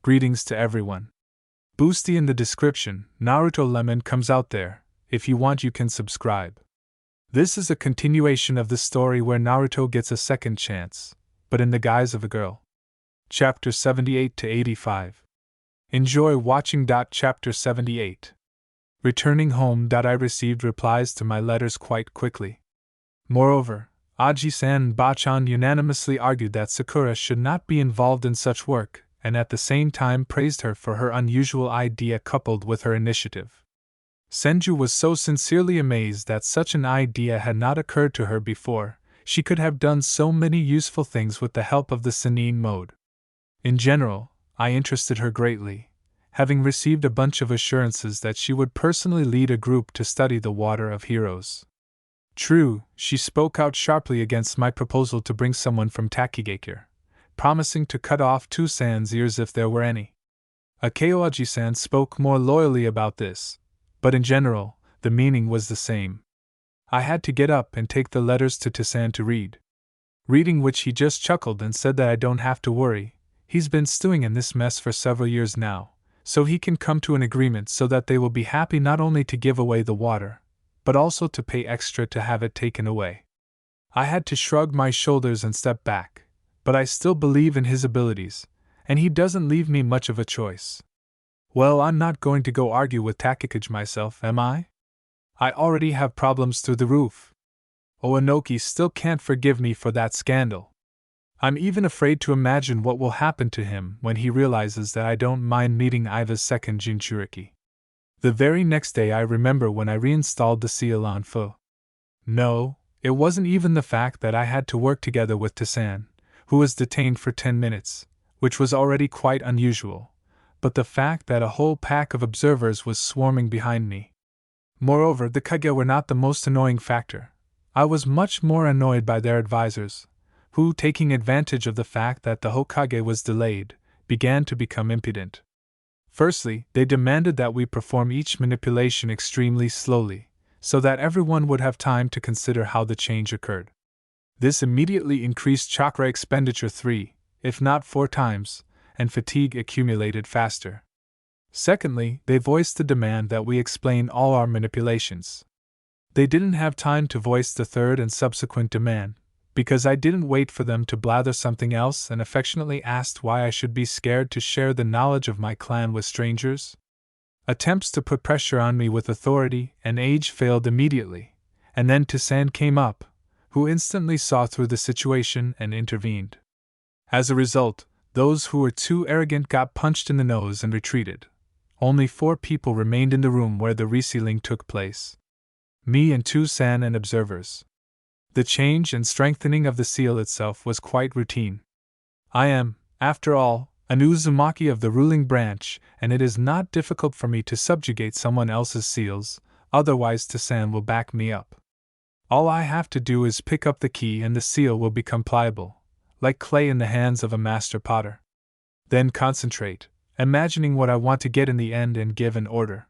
Greetings to everyone. Boosty in the description, Naruto Lemon comes out there. If you want, you can subscribe. This is a continuation of the story where Naruto gets a second chance, but in the guise of a girl. Chapter 78 to 85. Enjoy watching. Chapter 78. Returning home. I received replies to my letters quite quickly. Moreover, Aji-san and Bachan unanimously argued that Sakura should not be involved in such work, and at the same time praised her for her unusual idea coupled with her initiative. Senju was so sincerely amazed that such an idea had not occurred to her before. She could have done so many useful things with the help of the Sannin mode. In general, I interested her greatly, having received a bunch of assurances that she would personally lead a group to study the Water of Heroes. True, she spoke out sharply against my proposal to bring someone from Takigakure, promising to cut off Two-san's ears if there were any. Akeoaji-san spoke more loyally about this, but in general, the meaning was the same. I had to get up and take the letters to Two-san to read. Reading which he just chuckled and said that I don't have to worry, he's been stewing in this mess for several years now, so he can come to an agreement so that they will be happy not only to give away the water, but also to pay extra to have it taken away. I had to shrug my shoulders and step back, but I still believe in his abilities, and he doesn't leave me much of a choice. Well, I'm not going to go argue with Takikage myself, am I? I already have problems through the roof. Oanoki still can't forgive me for that scandal. I'm even afraid to imagine what will happen to him when he realizes that I don't mind meeting Iva's second Jinchuriki. The very next day I remember when I reinstalled the seal on Fu. No, it wasn't even the fact that I had to work together with Two-san, who was detained for 10 minutes, which was already quite unusual, but the fact that a whole pack of observers was swarming behind me. Moreover, the Kage were not the most annoying factor. I was much more annoyed by their advisors, who, taking advantage of the fact that the Hokage was delayed, began to become impudent. Firstly, they demanded that we perform each manipulation extremely slowly, so that everyone would have time to consider how the change occurred. This immediately increased chakra expenditure 3, if not 4 times, and fatigue accumulated faster. Secondly, they voiced the demand that we explain all our manipulations. They didn't have time to voice the third and subsequent demand, because I didn't wait for them to blather something else and affectionately asked why I should be scared to share the knowledge of my clan with strangers. Attempts to put pressure on me with authority and age failed immediately, and then Two-san came up, who instantly saw through the situation and intervened. As a result, those who were too arrogant got punched in the nose and retreated. Only 4 people remained in the room where the resealing took place. Me and Two-san and observers. The change and strengthening of the seal itself was quite routine. I am, after all, an Uzumaki of the ruling branch, and it is not difficult for me to subjugate someone else's seals, otherwise Two-san will back me up. All I have to do is pick up the key and the seal will become pliable, like clay in the hands of a master potter. Then concentrate, imagining what I want to get in the end and give an order.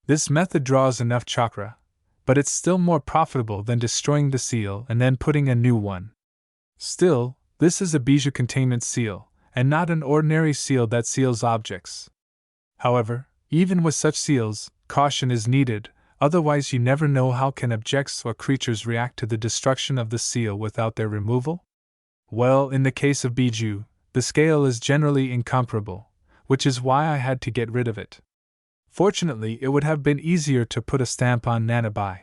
This method draws enough chakra, but it's still more profitable than destroying the seal and then putting a new one. Still, this is a bijou containment seal, and not an ordinary seal that seals objects. However, even with such seals, caution is needed, otherwise you never know how can objects or creatures react to the destruction of the seal without their removal. Well, in the case of bijou, the scale is generally incomparable, which is why I had to get rid of it. Fortunately, it would have been easier to put a stamp on Nanabai.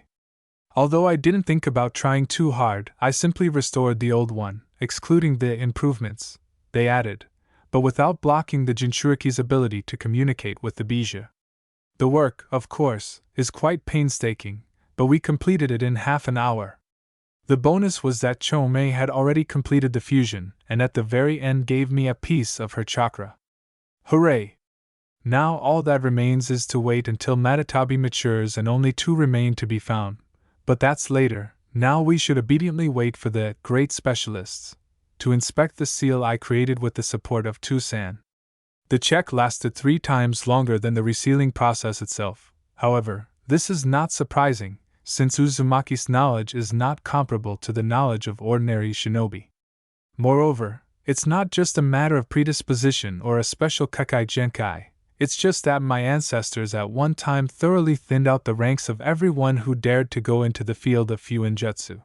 Although I didn't think about trying too hard, I simply restored the old one, excluding the improvements they added, but without blocking the Jinchuriki's ability to communicate with the bijou. The work, of course, is quite painstaking, but we completed it in half an hour. The bonus was that Chomei had already completed the fusion, and at the very end gave me a piece of her chakra. Hooray! Now all that remains is to wait until Matatabi matures and only 2 remain to be found, but that's later. Now we should obediently wait for the great specialists to inspect the seal I created with the support of Two-san. The check lasted 3 times longer than the resealing process itself. However, this is not surprising, since Uzumaki's knowledge is not comparable to the knowledge of ordinary shinobi. Moreover, It's not just a matter of predisposition or a special kakai genkai, it's just that my ancestors at one time thoroughly thinned out the ranks of everyone who dared to go into the field of fuinjutsu.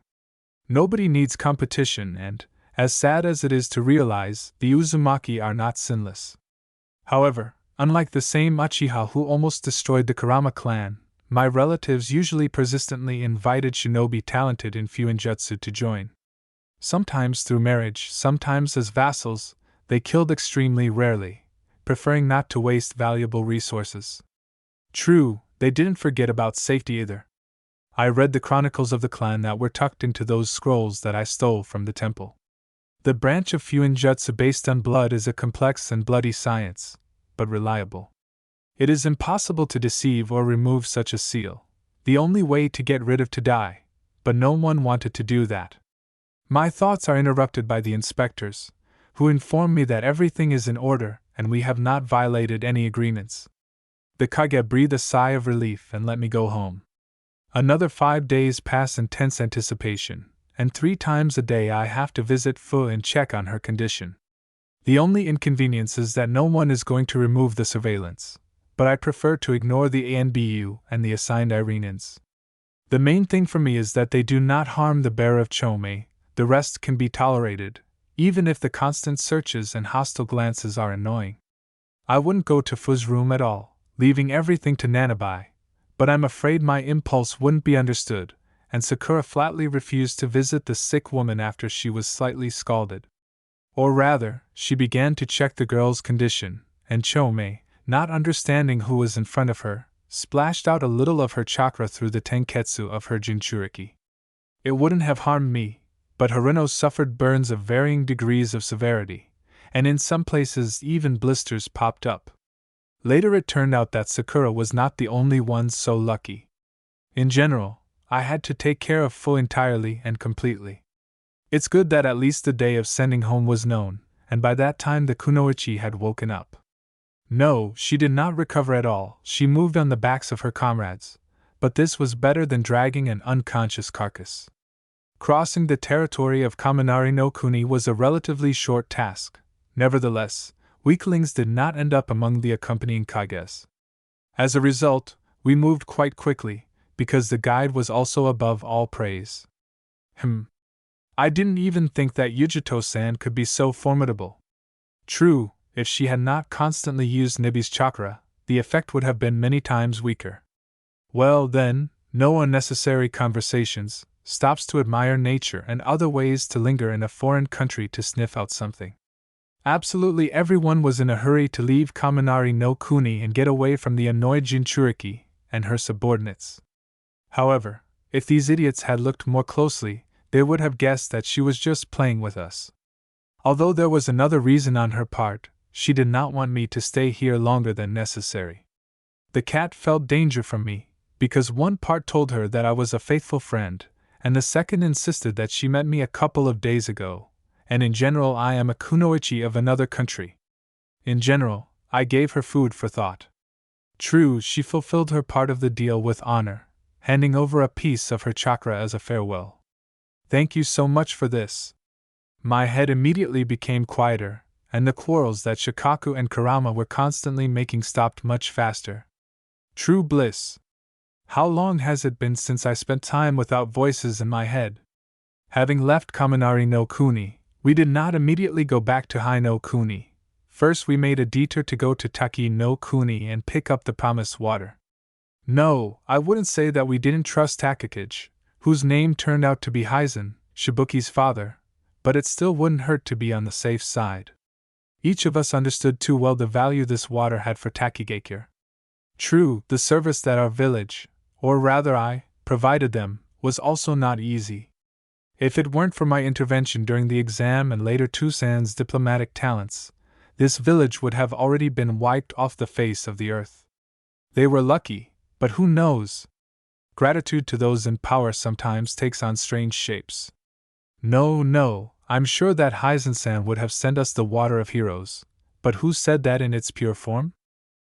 Nobody needs competition, and, as sad as it is to realize, the Uzumaki are not sinless. However, unlike the same Uchiha who almost destroyed the Kurama clan, my relatives usually persistently invited shinobi talented in fuinjutsu to join. Sometimes through marriage, sometimes as vassals, they killed extremely rarely, preferring not to waste valuable resources. True, they didn't forget about safety either. I read the chronicles of the clan that were tucked into those scrolls that I stole from the temple. The branch of fuinjutsu based on blood is a complex and bloody science, but reliable. It is impossible to deceive or remove such a seal, the only way to get rid of to die, but no one wanted to do that. My thoughts are interrupted by the inspectors, who inform me that everything is in order and we have not violated any agreements. The Kage breathe a sigh of relief and let me go home. Another 5 days pass in tense anticipation, and 3 times a day I have to visit Fu and check on her condition. The only inconvenience is that no one is going to remove the surveillance, but I prefer to ignore the ANBU and the assigned Irenans. The main thing for me is that they do not harm the bearer of Chomei. The rest can be tolerated, even if the constant searches and hostile glances are annoying. I wouldn't go to Fu's room at all, leaving everything to Nanabai, but I'm afraid my impulse wouldn't be understood, and Sakura flatly refused to visit the sick woman after she was slightly scalded. Or rather, she began to check the girl's condition, and Chomei, not understanding who was in front of her, splashed out a little of her chakra through the tenketsu of her jinchuriki. It wouldn't have harmed me, but Haruno suffered burns of varying degrees of severity, and in some places even blisters popped up. Later it turned out that Sakura was not the only one so lucky. In general, I had to take care of Fu entirely and completely. It's good that at least the day of sending home was known, and by that time the kunoichi had woken up. No, she did not recover at all, she moved on the backs of her comrades, but this was better than dragging an unconscious carcass. Crossing the territory of Kaminari no Kuni was a relatively short task. Nevertheless, weaklings did not end up among the accompanying kages. As a result, we moved quite quickly, because the guide was also above all praise. I didn't even think that Yujito-san could be so formidable. True, if she had not constantly used Nibi's chakra, the effect would have been many times weaker. Well then, no unnecessary conversations, stops to admire nature and other ways to linger in a foreign country to sniff out something. Absolutely everyone was in a hurry to leave Kaminari no Kuni and get away from the annoyed Jinchuriki and her subordinates. However, if these idiots had looked more closely, they would have guessed that she was just playing with us. Although there was another reason on her part, she did not want me to stay here longer than necessary. The cat felt danger from me, because one part told her that I was a faithful friend, and the second insisted that she met me a couple of days ago, and in general I am a kunoichi of another country. In general, I gave her food for thought. True, she fulfilled her part of the deal with honor, handing over a piece of her chakra as a farewell. Thank you so much for this. My head immediately became quieter, and the quarrels that Shikaku and Kurama were constantly making stopped much faster. True bliss. How long has it been since I spent time without voices in my head? Having left Kaminari no Kuni, we did not immediately go back to Hai no Kuni. First we made a detour to go to Taki no Kuni and pick up the promised water. No, I wouldn't say that we didn't trust Takakage, whose name turned out to be Hizen, Shibuki's father, but it still wouldn't hurt to be on the safe side. Each of us understood too well the value this water had for Takigakure. True, the service that our village, or rather I, provided them, was also not easy. If it weren't for my intervention during the exam and later Toussaint's diplomatic talents, this village would have already been wiped off the face of the earth. They were lucky, but who knows? Gratitude to those in power sometimes takes on strange shapes. No, I'm sure that Hizen-san would have sent us the water of heroes, but who said that in its pure form?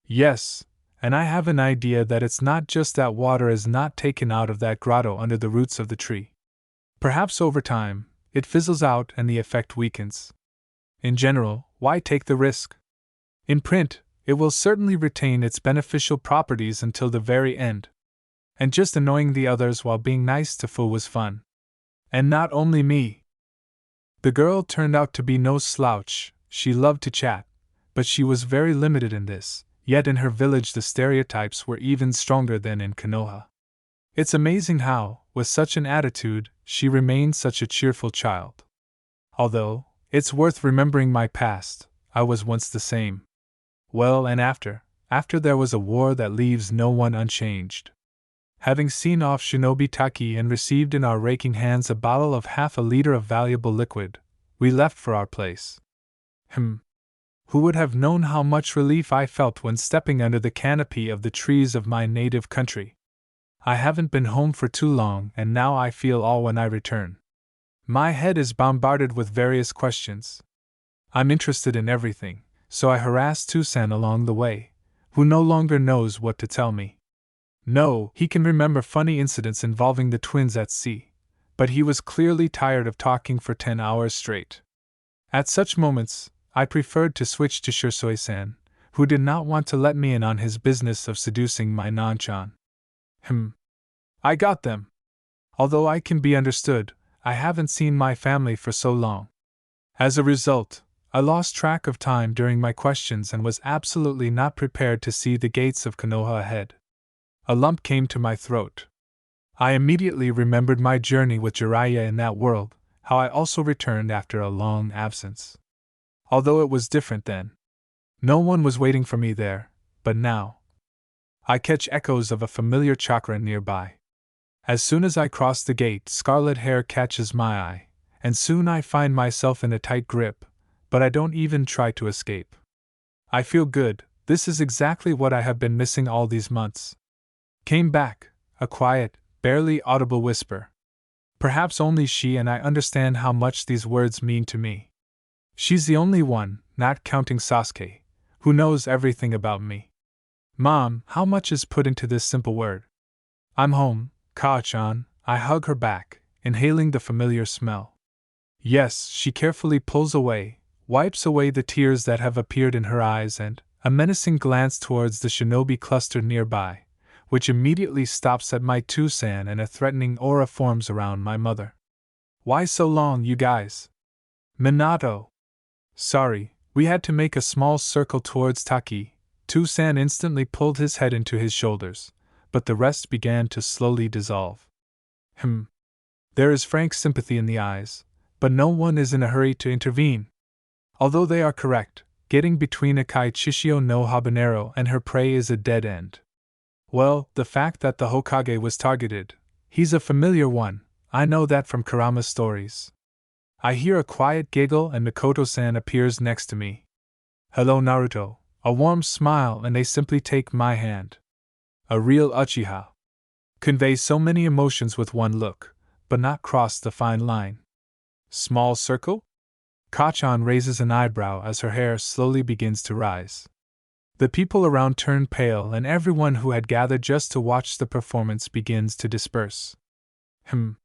Yes, and I have an idea that it's not just that water is not taken out of that grotto under the roots of the tree. Perhaps over time, it fizzles out and the effect weakens. In general, why take the risk? In print, it will certainly retain its beneficial properties until the very end. And just annoying the others while being nice to Fu was fun. And not only me. The girl turned out to be no slouch. She loved to chat, but she was very limited in this, yet in her village the stereotypes were even stronger than in Konoha. It's amazing how, with such an attitude, she remained such a cheerful child. Although, it's worth remembering my past, I was once the same. Well, and after there was a war that leaves no one unchanged. Having seen off Shinobi Taki and received in our raking hands a bottle of half a liter of valuable liquid, we left for our place. Who would have known how much relief I felt when stepping under the canopy of the trees of my native country? I haven't been home for too long, and now I feel all when I return. My head is bombarded with various questions. I'm interested in everything, so I harass Tusan along the way, who no longer knows what to tell me. No, he can remember funny incidents involving the twins at sea, but he was clearly tired of talking for 10 hours straight. At such moments, I preferred to switch to Shursoi-san, who did not want to let me in on his business of seducing my non-chan. I got them. Although I can be understood, I haven't seen my family for so long. As a result, I lost track of time during my questions and was absolutely not prepared to see the gates of Konoha ahead. A lump came to my throat. I immediately remembered my journey with Jiraiya in that world, how I also returned after a long absence. Although it was different then. No one was waiting for me there, but now. I catch echoes of a familiar chakra nearby. As soon as I cross the gate, scarlet hair catches my eye, and soon I find myself in a tight grip, but I don't even try to escape. I feel good. This is exactly what I have been missing all these months. Came back, a quiet, barely audible whisper. Perhaps only she and I understand how much these words mean to me. She's the only one, not counting Sasuke, who knows everything about me. Mom, how much is put into this simple word? I'm home, Kao-chan. I hug her back, inhaling the familiar smell. Yes, she carefully pulls away, wipes away the tears that have appeared in her eyes and a menacing glance towards the shinobi cluster nearby, which immediately stops at my Tusan and a threatening aura forms around my mother. Why so long, you guys? Minato. Sorry, we had to make a small circle towards Taki. Tusan instantly pulled his head into his shoulders, but the rest began to slowly dissolve. There is frank sympathy in the eyes, but no one is in a hurry to intervene. Although they are correct, getting between Akai Chishio no Habanero and her prey is a dead end. Well, the fact that the Hokage was targeted, he's a familiar one, I know that from Kurama's stories. I hear a quiet giggle and Mikoto-san appears next to me. Hello Naruto, a warm smile and they simply take my hand. A real Uchiha. Conveys so many emotions with one look, but not cross the fine line. Small circle? Kachan raises an eyebrow as her hair slowly begins to rise. The people around turn pale and everyone who had gathered just to watch the performance begins to disperse. And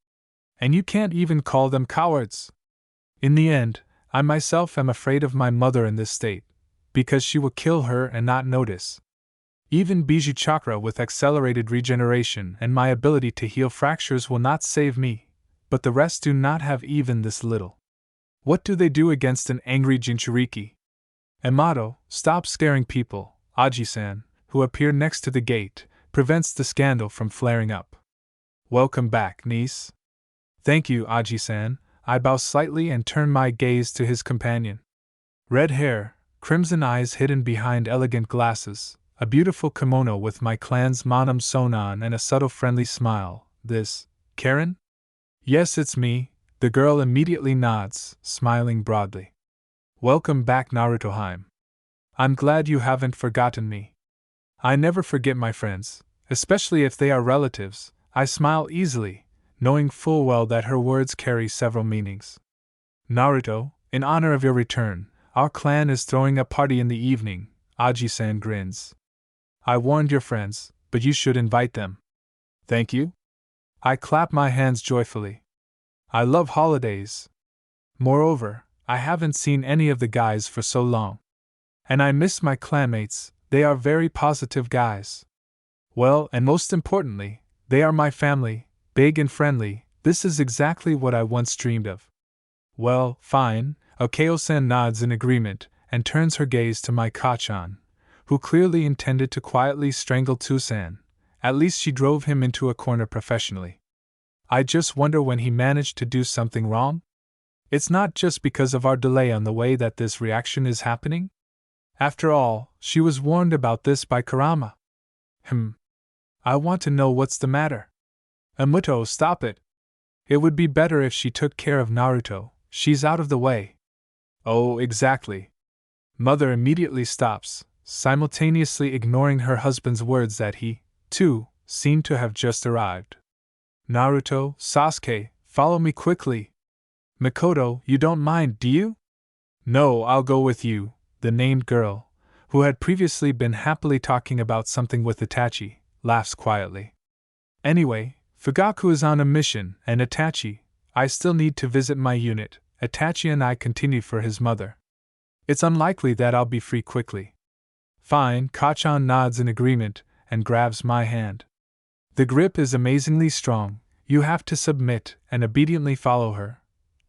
you can't even call them cowards. In the end, I myself am afraid of my mother in this state, because she will kill her and not notice. Even Biju Chakra with accelerated regeneration and my ability to heal fractures will not save me, but the rest do not have even this little. What do they do against an angry Jinchuriki? Yamato, stop scaring people, Aji-san, who appeared next to the gate, prevents the scandal from flaring up. Welcome back, niece. Thank you, Aji-san. I bow slightly and turn my gaze to his companion. Red hair, crimson eyes hidden behind elegant glasses, a beautiful kimono with my clan's Manam Sonan and a subtle friendly smile. This, Karen? Yes, it's me. The girl immediately nods, smiling broadly. Welcome back, Naruto-heim. I'm glad you haven't forgotten me. I never forget my friends, especially if they are relatives. I smile easily, knowing full well that her words carry several meanings. Naruto, in honor of your return, our clan is throwing a party in the evening, Aji-san grins. I warned your friends, but you should invite them. Thank you? I clap my hands joyfully. I love holidays. Moreover, I haven't seen any of the guys for so long. And I miss my clanmates, they are very positive guys. Well, and most importantly, they are my family, big and friendly. This is exactly what I once dreamed of. Well, fine, Akeo-san nods in agreement and turns her gaze to my Kachan, who clearly intended to quietly strangle Tusan. At least she drove him into a corner professionally. I just wonder when he managed to do something wrong? It's not just because of our delay on the way that this reaction is happening? After all, she was warned about this by Kurama. I want to know what's the matter. Amuto, stop it. It would be better if she took care of Naruto, she's out of the way. Oh, exactly. Mother immediately stops, simultaneously ignoring her husband's words that he, too, seemed to have just arrived. Naruto, Sasuke, follow me quickly. Mikoto, you don't mind, do you? No, I'll go with you, the named girl, who had previously been happily talking about something with Itachi, laughs quietly. Anyway, Fugaku is on a mission, and Itachi, I still need to visit my unit. Itachi and I continue for his mother. It's unlikely that I'll be free quickly. Fine, Kachan nods in agreement and grabs my hand. The grip is amazingly strong, you have to submit and obediently follow her,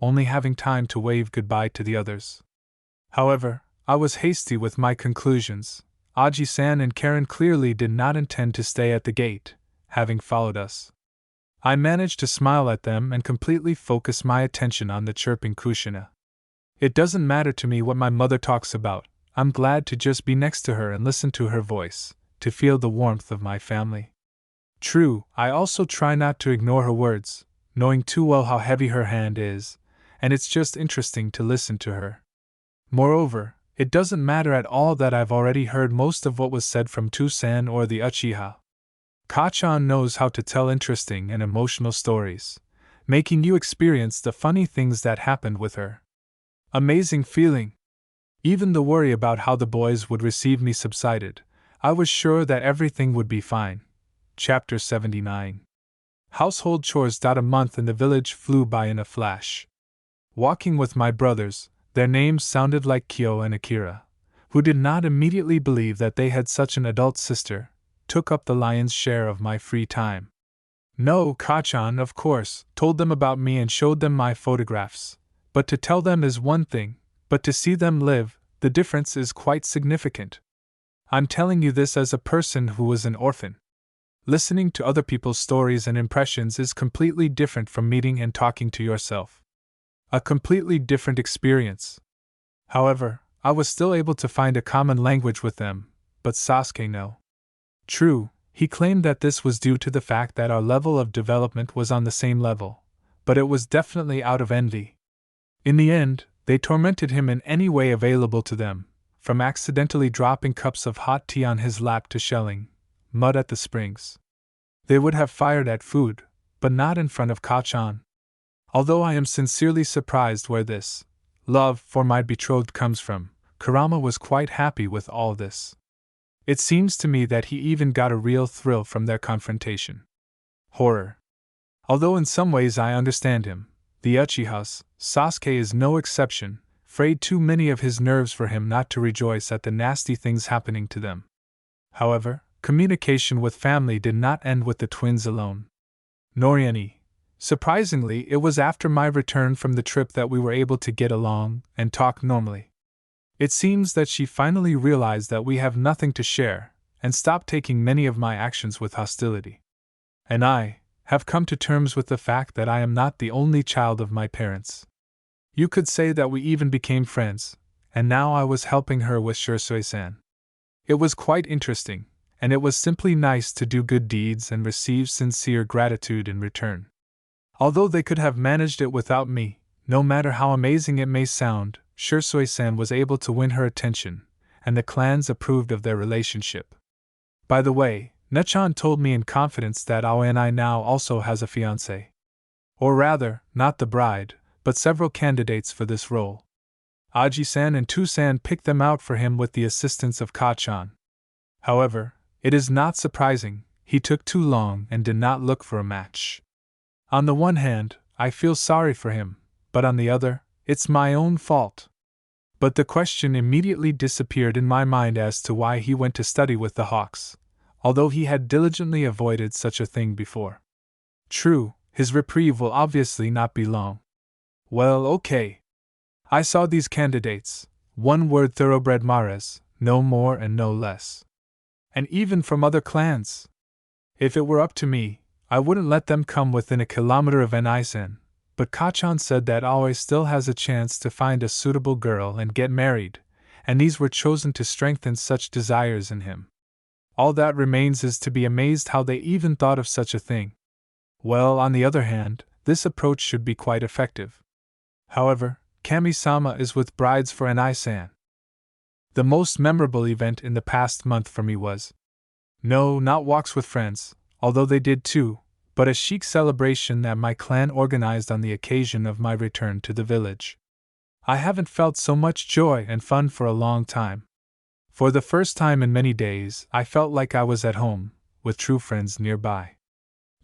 only having time to wave goodbye to the others. However, I was hasty with my conclusions. Aji-san and Karen clearly did not intend to stay at the gate, having followed us. I managed to smile at them and completely focus my attention on the chirping Kushina. It doesn't matter to me what my mother talks about, I'm glad to just be next to her and listen to her voice, to feel the warmth of my family. True, I also try not to ignore her words, knowing too well how heavy her hand is, and it's just interesting to listen to her. Moreover, it doesn't matter at all that I've already heard most of what was said from Tusan or the Uchiha. Kachan knows how to tell interesting and emotional stories, making you experience the funny things that happened with her. Amazing feeling! Even the worry about how the boys would receive me subsided. I was sure that everything would be fine. Chapter 79. Household chores. A month in the village flew by in a flash. Walking with my brothers, their names sounded like Kyo and Akira, who did not immediately believe that they had such an adult sister, took up the lion's share of my free time. No, Kachan, of course, told them about me and showed them my photographs. But to tell them is one thing, but to see them live, the difference is quite significant. I'm telling you this as a person who was an orphan. Listening to other people's stories and impressions is completely different from meeting and talking to yourself. A completely different experience. However, I was still able to find a common language with them, but Sasuke no. True, he claimed that this was due to the fact that our level of development was on the same level, but it was definitely out of envy. In the end, they tormented him in any way available to them, from accidentally dropping cups of hot tea on his lap to shelling mud at the springs. They would have fired at food, but not in front of Kachan. Although I am sincerely surprised where this love for my betrothed comes from, Kurama was quite happy with all this. It seems to me that he even got a real thrill from their confrontation. Horror. Although in some ways I understand him, the Uchihas, Sasuke is no exception, frayed too many of his nerves for him not to rejoice at the nasty things happening to them. However, communication with family did not end with the twins alone. Nor any. Surprisingly, it was after my return from the trip that we were able to get along and talk normally. It seems that she finally realized that we have nothing to share, and stopped taking many of my actions with hostility. And I have come to terms with the fact that I am not the only child of my parents. You could say that we even became friends, and now I was helping her with Shursui-san. It was quite interesting, and it was simply nice to do good deeds and receive sincere gratitude in return. Although they could have managed it without me, no matter how amazing it may sound, Shursui-san was able to win her attention, and the clans approved of their relationship. By the way, Nechan told me in confidence that Aoi now also has a fiancé. Or rather, not the bride, but several candidates for this role. Aji-san and Tu-san picked them out for him with the assistance of Kachan. However, it is not surprising, he took too long and did not look for a match. On the one hand, I feel sorry for him, but on the other, it's my own fault. But the question immediately disappeared in my mind as to why he went to study with the hawks, although he had diligently avoided such a thing before. True, his reprieve will obviously not be long. Well, okay. I saw these candidates, one-word thoroughbred mares, no more and no less. And even from other clans. If it were up to me, I wouldn't let them come within a kilometer of Isen, but Kachan said that Aoi still has a chance to find a suitable girl and get married, and these were chosen to strengthen such desires in him. All that remains is to be amazed how they even thought of such a thing. Well, on the other hand, this approach should be quite effective. However, Kami-sama is with brides for Isen. The most memorable event in the past month for me was, no, not walks with friends, although they did too, but a chic celebration that my clan organized on the occasion of my return to the village. I haven't felt so much joy and fun for a long time. For the first time in many days, I felt like I was at home, with true friends nearby.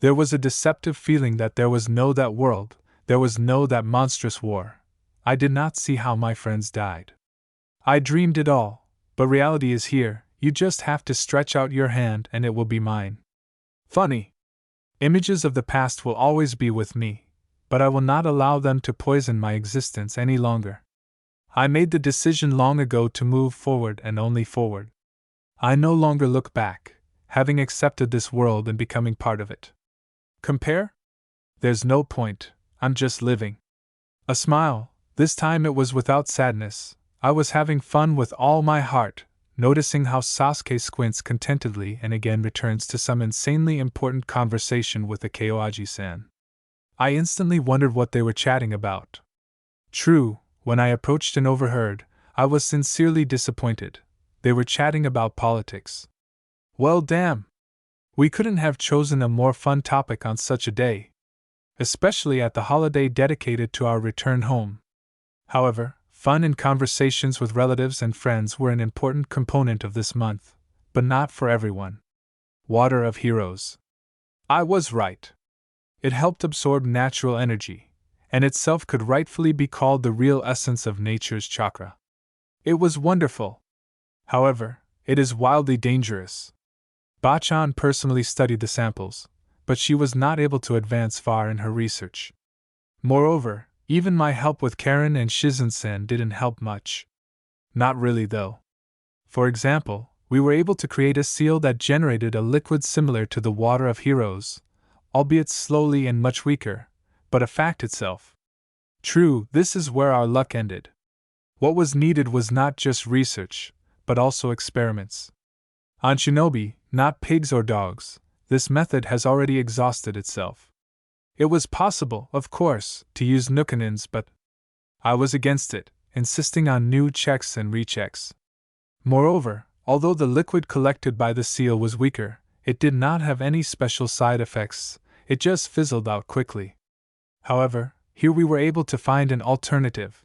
There was a deceptive feeling that there was no that world, there was no that monstrous war. I did not see how my friends died. I dreamed it all, but reality is here. You just have to stretch out your hand and it will be mine. Funny. Images of the past will always be with me, but I will not allow them to poison my existence any longer. I made the decision long ago to move forward and only forward. I no longer look back, having accepted this world and becoming part of it. Compare? There's no point, I'm just living. A smile, this time it was without sadness. I was having fun with all my heart, noticing how Sasuke squints contentedly and again returns to some insanely important conversation with the Kyoaji-san. I instantly wondered what they were chatting about. True, when I approached and overheard, I was sincerely disappointed. They were chatting about politics. Well, damn! We couldn't have chosen a more fun topic on such a day, especially at the holiday dedicated to our return home. However, fun and conversations with relatives and friends were an important component of this month, but not for everyone. Water of Heroes. I was right. It helped absorb natural energy, and itself could rightfully be called the real essence of nature's chakra. It was wonderful. However, it is wildly dangerous. Bachan personally studied the samples, but she was not able to advance far in her research. Moreover, even my help with Karen and Shizen-san didn't help much. Not really though. For example, we were able to create a seal that generated a liquid similar to the Water of Heroes, albeit slowly and much weaker, but a fact itself. True, this is where our luck ended. What was needed was not just research, but also experiments. On shinobi, not pigs or dogs, this method has already exhausted itself. It was possible, of course, to use nukanins, but I was against it, insisting on new checks and rechecks. Moreover, although the liquid collected by the seal was weaker, it did not have any special side effects, it just fizzled out quickly. However, here we were able to find an alternative.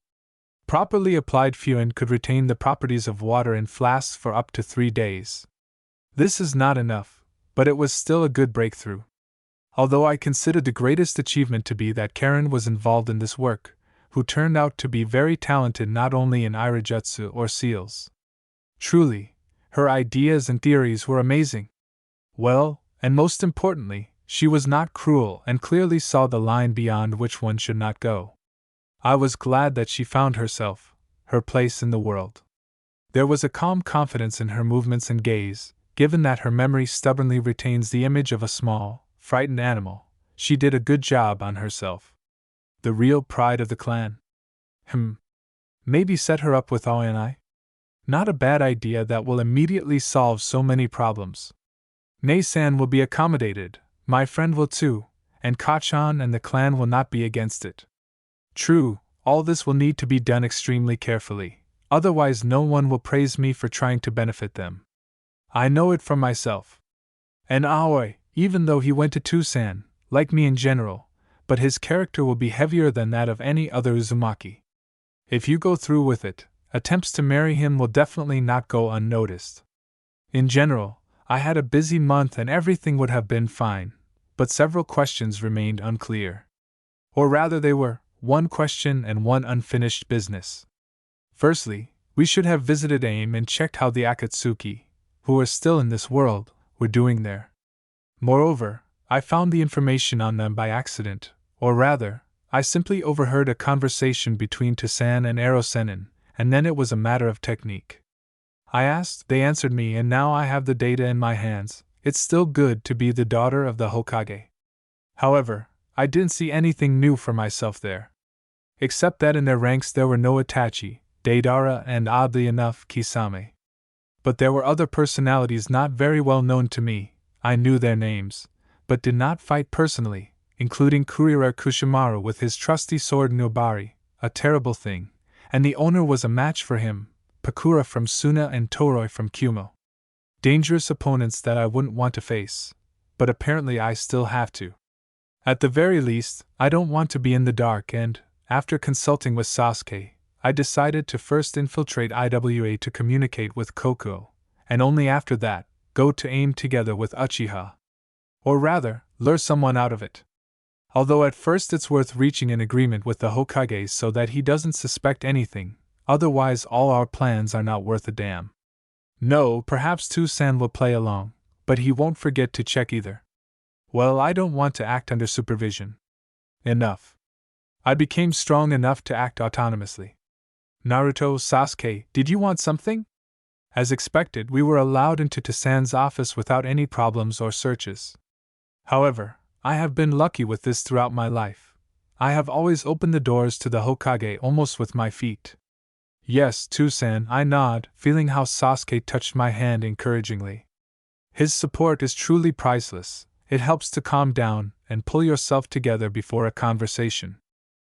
Properly applied fuin could retain the properties of water in flasks for up to 3 days. This is not enough, but it was still a good breakthrough. Although I considered the greatest achievement to be that Karen was involved in this work, who turned out to be very talented not only in Irajutsu or seals. Truly, her ideas and theories were amazing. Well, and most importantly, she was not cruel and clearly saw the line beyond which one should not go. I was glad that she found herself, her place in the world. There was a calm confidence in her movements and gaze, given that her memory stubbornly retains the image of a small, frightened animal. She did a good job on herself. The real pride of the clan. Maybe set her up with Aoi and I? Not a bad idea that will immediately solve so many problems. Nei-san will be accommodated, my friend will too, and Kachan and the clan will not be against it. True, all this will need to be done extremely carefully, otherwise no one will praise me for trying to benefit them. I know it from myself. And Aoi, even though he went to Tucson, like me in general, but his character will be heavier than that of any other Uzumaki. If you go through with it, attempts to marry him will definitely not go unnoticed. In general, I had a busy month and everything would have been fine, but several questions remained unclear. Or rather they were, one question and one unfinished business. Firstly, we should have visited AIM and checked how the Akatsuki, who are still in this world, were doing there. Moreover, I found the information on them by accident, or rather, I simply overheard a conversation between Tosan and Erosenin, and then it was a matter of technique. I asked, they answered me, and now I have the data in my hands. It's still good to be the daughter of the Hokage. However, I didn't see anything new for myself there. Except that in their ranks there were no Itachi, Deidara, and oddly enough, Kisame. But there were other personalities not very well known to me. I knew their names, but did not fight personally, including Kurira Kishimoto with his trusty sword Nobari, a terrible thing, and the owner was a match for him, Pakura from Suna and Toroi from Kumo. Dangerous opponents that I wouldn't want to face, but apparently I still have to. At the very least, I don't want to be in the dark and, after consulting with Sasuke, I decided to first infiltrate IWA to communicate with Kokuo, and only after that, go to AIM together with Uchiha. Or rather, lure someone out of it. Although at first it's worth reaching an agreement with the Hokage so that he doesn't suspect anything, otherwise all our plans are not worth a damn. No, perhaps Tosan will play along, but he won't forget to check either. Well, I don't want to act under supervision. Enough. I became strong enough to act autonomously. Naruto, Sasuke, did you want something? As expected, we were allowed into Tosan's office without any problems or searches. However, I have been lucky with this throughout my life. I have always opened the doors to the Hokage almost with my feet. Yes, Tosan, I nod, feeling how Sasuke touched my hand encouragingly. His support is truly priceless. It helps to calm down and pull yourself together before a conversation.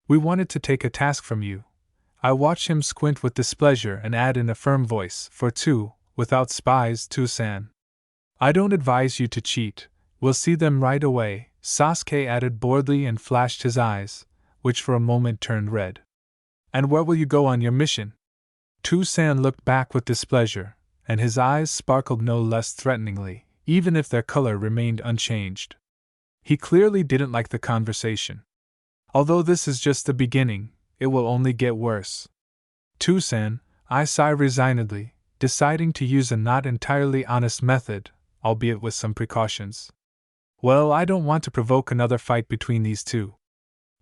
We wanted to take a task from you. I watch him squint with displeasure and add in a firm voice, for two, without spies, Tosan. I don't advise you to cheat, we'll see them right away, Sasuke added boredly and flashed his eyes, which for a moment turned red. And where will you go on your mission? Tosan looked back with displeasure, and his eyes sparkled no less threateningly, even if their color remained unchanged. He clearly didn't like the conversation. Although this is just the beginning, it will only get worse. Tosan, I sigh resignedly, deciding to use a not entirely honest method, albeit with some precautions. Well, I don't want to provoke another fight between these two.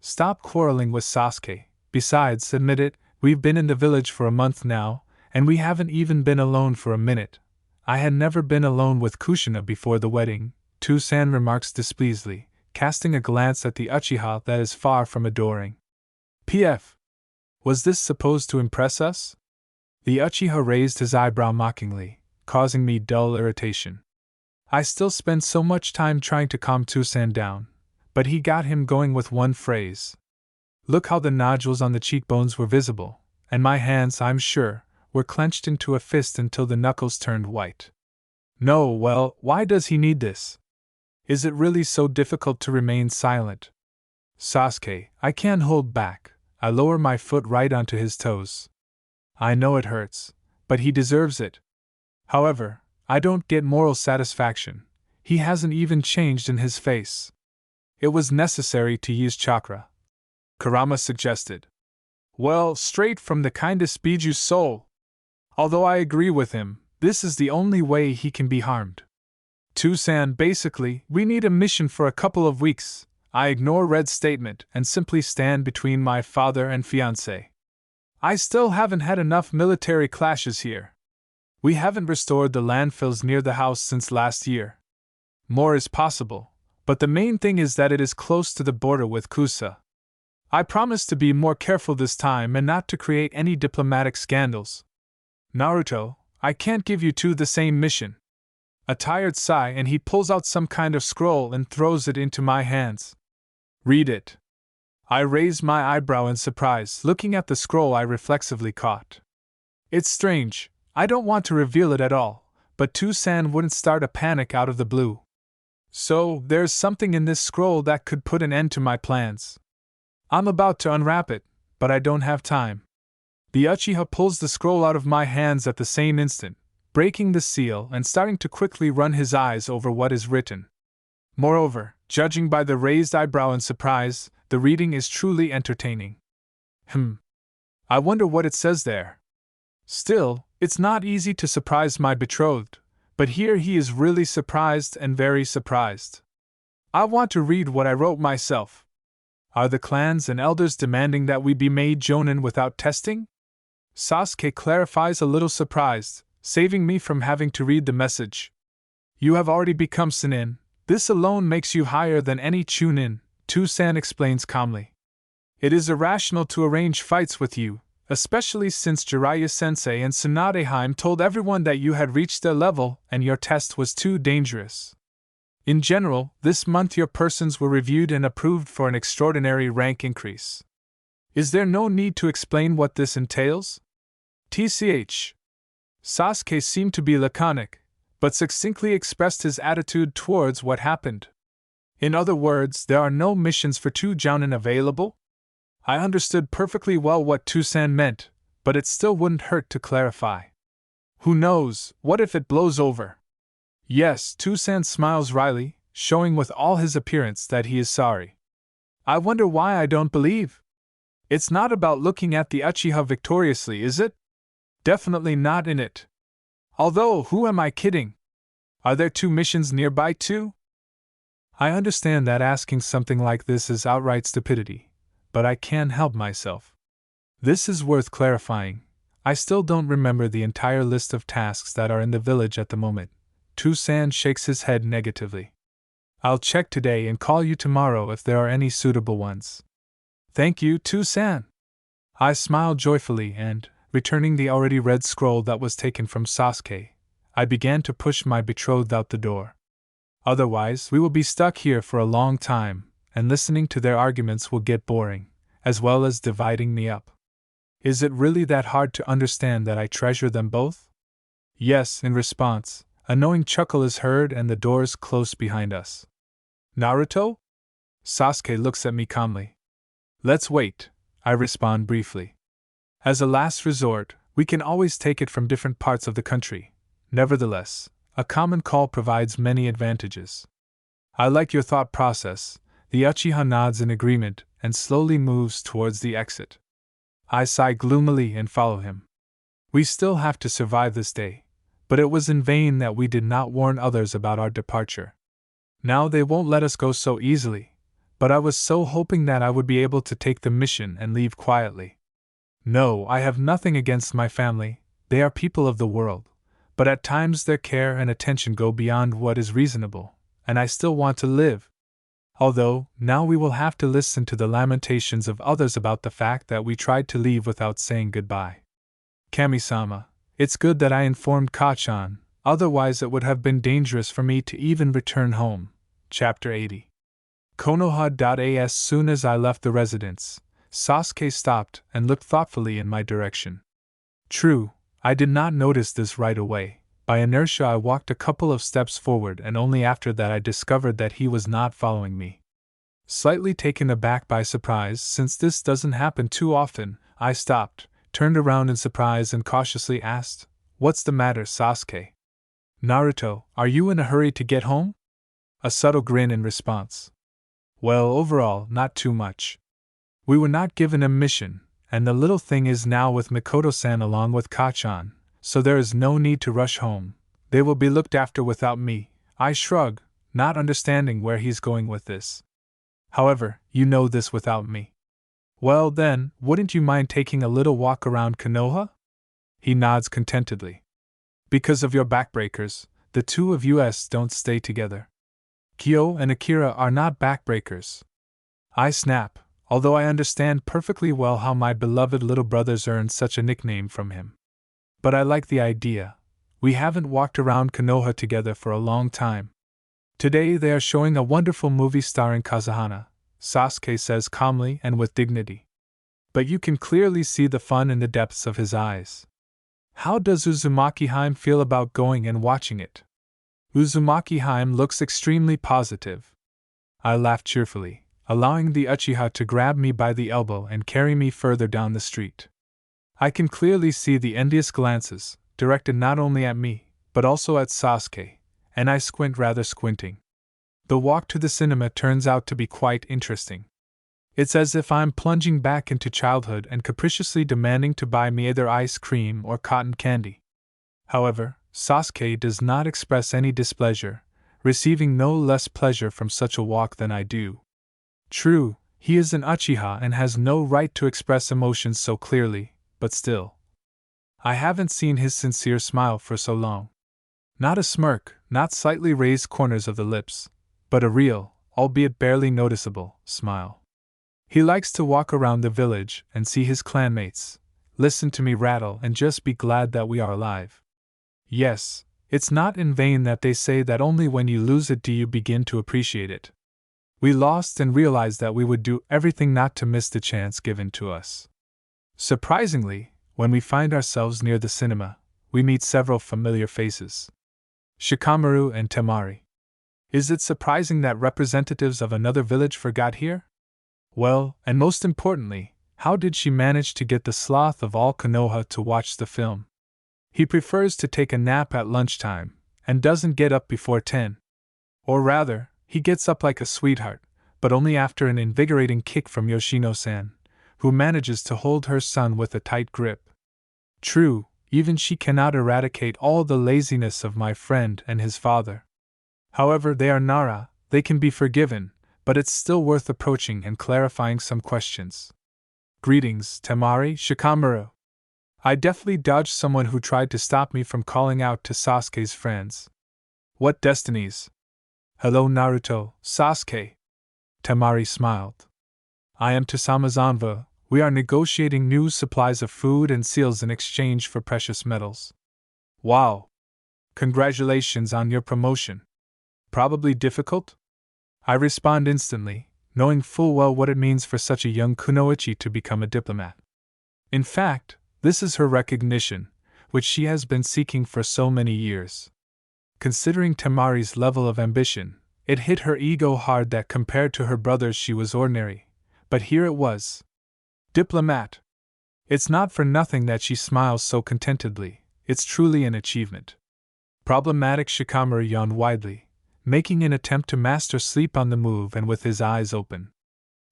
Stop quarreling with Sasuke. Besides, admit it, we've been in the village for a month now, and we haven't even been alone for a minute. I had never been alone with Kushina before the wedding, Tosan remarks displeasedly, casting a glance at the Uchiha that is far from adoring. P.F. Was this supposed to impress us? The Uchiha raised his eyebrow mockingly, causing me dull irritation. I still spent so much time trying to calm Tosan down, but he got him going with one phrase. Look how the nodules on the cheekbones were visible, and my hands, I'm sure, were clenched into a fist until the knuckles turned white. No, well, why does he need this? Is it really so difficult to remain silent? Sasuke, I can't hold back. I lower my foot right onto his toes. I know it hurts, but he deserves it. However, I don't get moral satisfaction. He hasn't even changed in his face. It was necessary to use chakra, Kurama suggested. Well, straight from the kindest Biju's soul. Although I agree with him, this is the only way he can be harmed. Tosan, basically, we need a mission for a couple of weeks. I ignore Red's statement and simply stand between my father and fiancé. I still haven't had enough military clashes here. We haven't restored the landfills near the house since last year. More is possible, but the main thing is that it is close to the border with Kusa. I promise to be more careful this time and not to create any diplomatic scandals. Naruto, I can't give you two the same mission. A tired sigh, and he pulls out some kind of scroll and throws it into my hands. Read it. I raised my eyebrow in surprise, looking at the scroll I reflexively caught. It's strange, I don't want to reveal it at all, but Tosan wouldn't start a panic out of the blue. So, there's something in this scroll that could put an end to my plans. I'm about to unwrap it, but I don't have time. The Uchiha pulls the scroll out of my hands at the same instant, breaking the seal and starting to quickly run his eyes over what is written. Moreover, judging by the raised eyebrow in surprise, The reading is truly entertaining. I wonder what it says there. Still, it's not easy to surprise my betrothed, but here he is really surprised and very surprised. I want to read what I wrote myself. Are the clans and elders demanding that we be made jonin without testing? Sasuke clarifies, a little surprised, saving me from having to read the message. You have already become Sannin. This alone makes you higher than any Chunin, Toussaint explains calmly. It is irrational to arrange fights with you, especially since Jiraiya-sensei and Tsunadeheim told everyone that you had reached their level and your test was too dangerous. In general, this month your persons were reviewed and approved for an extraordinary rank increase. Is there no need to explain what this entails? TCH. Sasuke seemed to be laconic, but succinctly expressed his attitude towards what happened. In other words, there are no missions for two jounin available? I understood perfectly well what Toussaint meant, but it still wouldn't hurt to clarify. Who knows, what if it blows over? Yes, Toussaint smiles wryly, showing with all his appearance that he is sorry. I wonder why I don't believe? It's not about looking at the Uchiha victoriously, is it? Definitely not in it. Although, who am I kidding? Are there two missions nearby too? I understand that asking something like this is outright stupidity, but I can't help myself. This is worth clarifying. I still don't remember the entire list of tasks that are in the village at the moment. Toussaint shakes his head negatively. I'll check today and call you tomorrow if there are any suitable ones. Thank you, Toussaint. I smiled joyfully and, returning the already read scroll that was taken from Sasuke, I began to push my betrothed out the door. Otherwise, we will be stuck here for a long time, and listening to their arguments will get boring, as well as dividing me up. Is it really that hard to understand that I treasure them both? Yes, in response, a knowing chuckle is heard and the doors close behind us. Naruto? Sasuke looks at me calmly. Let's wait, I respond briefly. As a last resort, we can always take it from different parts of the country. Nevertheless, a common call provides many advantages. I like your thought process. The Uchiha nods in agreement and slowly moves towards the exit. I sigh gloomily and follow him. We still have to survive this day, but it was in vain that we did not warn others about our departure. Now they won't let us go so easily, but I was so hoping that I would be able to take the mission and leave quietly. No, I have nothing against my family, they are people of the world, but at times their care and attention go beyond what is reasonable, and I still want to live. Although, now we will have to listen to the lamentations of others about the fact that we tried to leave without saying goodbye. Kami-sama, it's good that I informed Kachan, otherwise it would have been dangerous for me to even return home. Chapter 80. Konoha.as Soon as I left the residence, Sasuke stopped and looked thoughtfully in my direction. True, I did not notice this right away. By inertia I walked a couple of steps forward and only after that I discovered that he was not following me. Slightly taken aback by surprise, since this doesn't happen too often, I stopped, turned around in surprise and cautiously asked, "What's the matter, Sasuke?" "Naruto, are you in a hurry to get home?" A subtle grin in response. Well, overall, not too much. We were not given a mission, and the little thing is now with Mikoto-san along with Kachan, so there is no need to rush home. They will be looked after without me. I shrug, not understanding where he's going with this. However, you know this without me. Well then, wouldn't you mind taking a little walk around Konoha? He nods contentedly. Because of your backbreakers, the two of us don't stay together. Kyo and Akira are not backbreakers. I snap, although I understand perfectly well how my beloved little brothers earned such a nickname from him. But I like the idea. We haven't walked around Konoha together for a long time. Today they are showing a wonderful movie starring Kazahana, Sasuke says calmly and with dignity. But you can clearly see the fun in the depths of his eyes. How does Uzumaki-hime feel about going and watching it? Uzumaki-hime looks extremely positive. I laugh cheerfully, allowing the Uchiha to grab me by the elbow and carry me further down the street. I can clearly see the envious glances, directed not only at me, but also at Sasuke, and I squint rather squinting. The walk to the cinema turns out to be quite interesting. It's as if I'm plunging back into childhood and capriciously demanding to buy me either ice cream or cotton candy. However, Sasuke does not express any displeasure, receiving no less pleasure from such a walk than I do. True, he is an Uchiha and has no right to express emotions so clearly, but still. I haven't seen his sincere smile for so long. Not a smirk, not slightly raised corners of the lips, but a real, albeit barely noticeable, smile. He likes to walk around the village and see his clanmates, listen to me rattle and just be glad that we are alive. Yes, it's not in vain that they say that only when you lose it do you begin to appreciate it. We lost and realized that we would do everything not to miss the chance given to us. Surprisingly, when we find ourselves near the cinema, we meet several familiar faces. Shikamaru and Temari. Is it surprising that representatives of another village forgot here? Well, and most importantly, how did she manage to get the sloth of all Konoha to watch the film? He prefers to take a nap at lunchtime, and doesn't get up before 10. Or rather, he gets up like a sweetheart, but only after an invigorating kick from Yoshino-san, who manages to hold her son with a tight grip. True, even she cannot eradicate all the laziness of my friend and his father. However, they are Nara, they can be forgiven, but it's still worth approaching and clarifying some questions. Greetings, Temari, Shikamaru. I deftly dodged someone who tried to stop me from calling out to Sasuke's friends. What destinies? Hello Naruto, Sasuke. Temari smiled. I am Tosama's envoy. We are negotiating new supplies of food and seals in exchange for precious metals. Wow! Congratulations on your promotion. Probably difficult? I respond instantly, knowing full well what it means for such a young kunoichi to become a diplomat. In fact, this is her recognition, which she has been seeking for so many years. Considering Temari's level of ambition, it hit her ego hard that compared to her brothers she was ordinary, but here it was. Diplomat. It's not for nothing that she smiles so contentedly, it's truly an achievement. Problematic Shikamaru yawned widely, making an attempt to master sleep on the move and with his eyes open.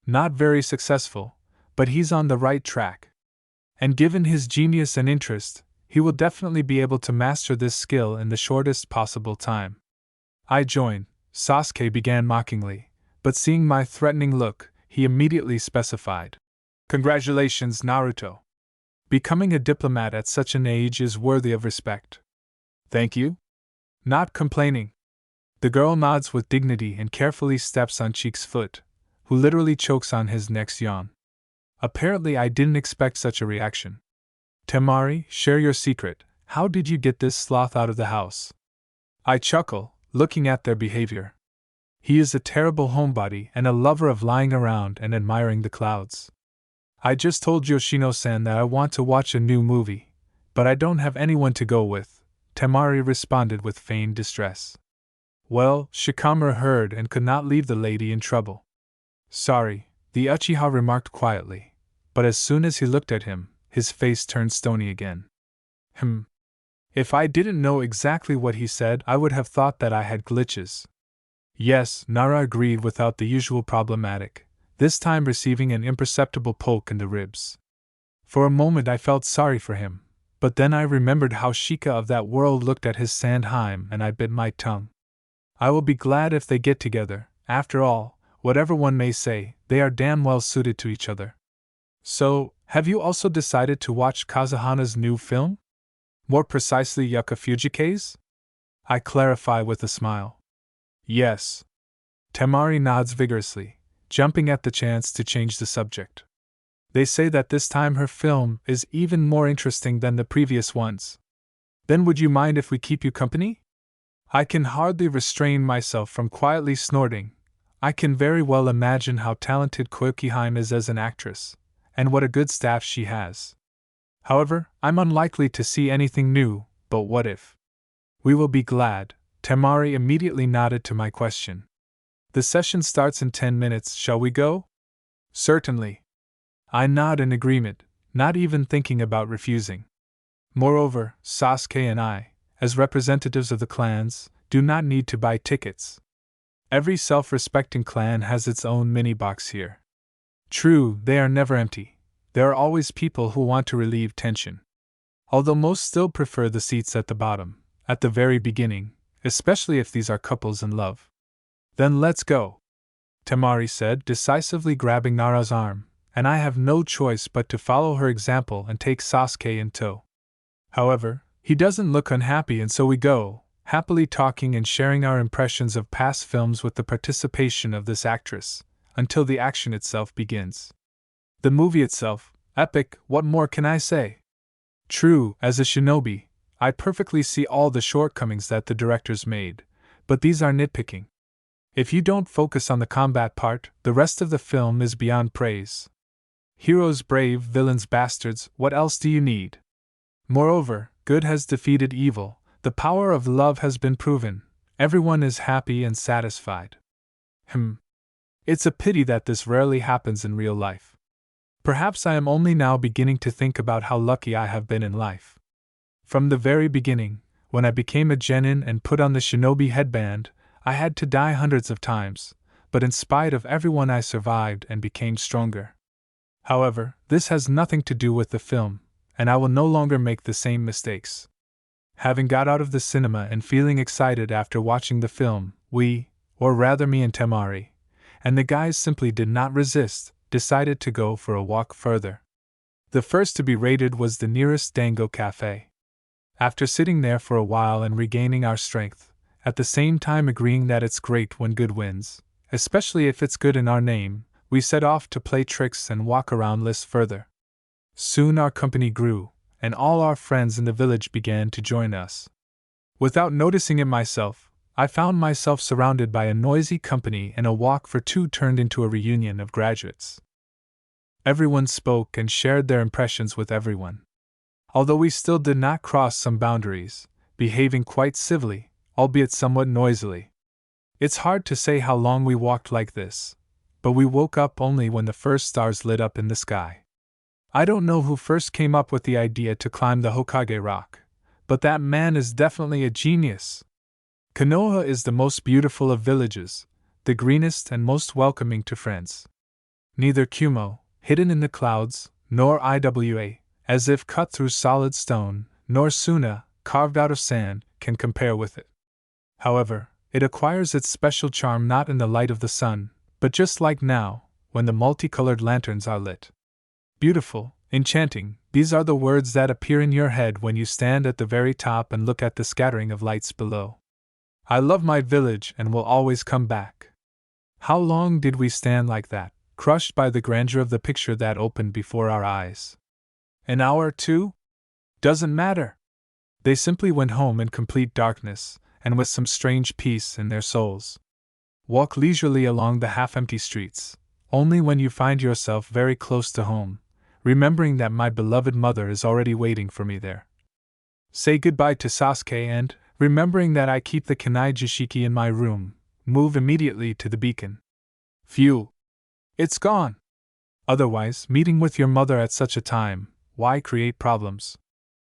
Not very successful, but he's on the right track. And given his genius and interest, he will definitely be able to master this skill in the shortest possible time. I join, Sasuke began mockingly, but seeing my threatening look, he immediately specified. Congratulations, Naruto. Becoming a diplomat at such an age is worthy of respect. Thank you? Not complaining. The girl nods with dignity and carefully steps on Cheek's foot, who literally chokes on his next yawn. Apparently I didn't expect such a reaction. Temari, share your secret. How did you get this sloth out of the house? I chuckle, looking at their behavior. He is a terrible homebody and a lover of lying around and admiring the clouds. I just told Yoshino-san that I want to watch a new movie, but I don't have anyone to go with, Temari responded with feigned distress. Well, Shikamaru heard and could not leave the lady in trouble. Sorry, the Uchiha remarked quietly, but as soon as he looked at him, his face turned stony again. If I didn't know exactly what he said, I would have thought that I had glitches. Yes, Nara agreed without the usual problematic, this time receiving an imperceptible poke in the ribs. For a moment I felt sorry for him, but then I remembered how Shika of that world looked at his Sandheim and I bit my tongue. I will be glad if they get together. After all, whatever one may say, they are damn well suited to each other. So, have you also decided to watch Kazuhana's new film? More precisely Yuka Fujike's? I clarify with a smile. Yes. Temari nods vigorously, jumping at the chance to change the subject. They say that this time her film is even more interesting than the previous ones. Then would you mind if we keep you company? I can hardly restrain myself from quietly snorting. I can very well imagine how talented Koyokiheim is as an actress, and what a good staff she has. However, I'm unlikely to see anything new, but what if? We will be glad, Temari immediately nodded to my question. The session starts in 10 minutes, shall we go? Certainly. I nod in agreement, not even thinking about refusing. Moreover, Sasuke and I, as representatives of the clans, do not need to buy tickets. Every self-respecting clan has its own mini-box here. True, they are never empty. There are always people who want to relieve tension. Although most still prefer the seats at the bottom, at the very beginning, especially if these are couples in love. Then let's go, Temari said, decisively grabbing Nara's arm, and I have no choice but to follow her example and take Sasuke in tow. However, he doesn't look unhappy, and so we go, happily talking and sharing our impressions of past films with the participation of this actress, until the action itself begins. The movie itself, epic, what more can I say? True, as a shinobi, I perfectly see all the shortcomings that the directors made, but these are nitpicking. If you don't focus on the combat part, the rest of the film is beyond praise. Heroes brave, villains bastards, what else do you need? Moreover, good has defeated evil, the power of love has been proven, everyone is happy and satisfied. It's a pity that this rarely happens in real life. Perhaps I am only now beginning to think about how lucky I have been in life. From the very beginning, when I became a genin and put on the shinobi headband, I had to die hundreds of times, but in spite of everyone I survived and became stronger. However, this has nothing to do with the film, and I will no longer make the same mistakes. Having got out of the cinema and feeling excited after watching the film, or rather me and Temari, and the guys simply did not resist, decided to go for a walk further. The first to be raided was the nearest Dango Cafe. After sitting there for a while and regaining our strength, at the same time agreeing that it's great when good wins, especially if it's good in our name, we set off to play tricks and walk around lists further. Soon our company grew, and all our friends in the village began to join us. Without noticing it myself, I found myself surrounded by a noisy company, and a walk for two turned into a reunion of graduates. Everyone spoke and shared their impressions with everyone. Although we still did not cross some boundaries, behaving quite civilly, albeit somewhat noisily. It's hard to say how long we walked like this, but we woke up only when the first stars lit up in the sky. I don't know who first came up with the idea to climb the Hokage rock, but that man is definitely a genius. Konoha is the most beautiful of villages, the greenest and most welcoming to friends. Neither Kumo, hidden in the clouds, nor Iwa, as if cut through solid stone, nor Suna, carved out of sand, can compare with it. However, it acquires its special charm not in the light of the sun, but just like now, when the multicolored lanterns are lit. Beautiful, enchanting, these are the words that appear in your head when you stand at the very top and look at the scattering of lights below. I love my village and will always come back. How long did we stand like that, crushed by the grandeur of the picture that opened before our eyes? An hour or two? Doesn't matter. They simply went home in complete darkness, and with some strange peace in their souls. Walk leisurely along the half-empty streets, only when you find yourself very close to home, remembering that my beloved mother is already waiting for me there. Say goodbye to Sasuke and, remembering that I keep the Kanai Jishiki in my room, move immediately to the beacon. Phew! It's gone! Otherwise, meeting with your mother at such a time, why create problems?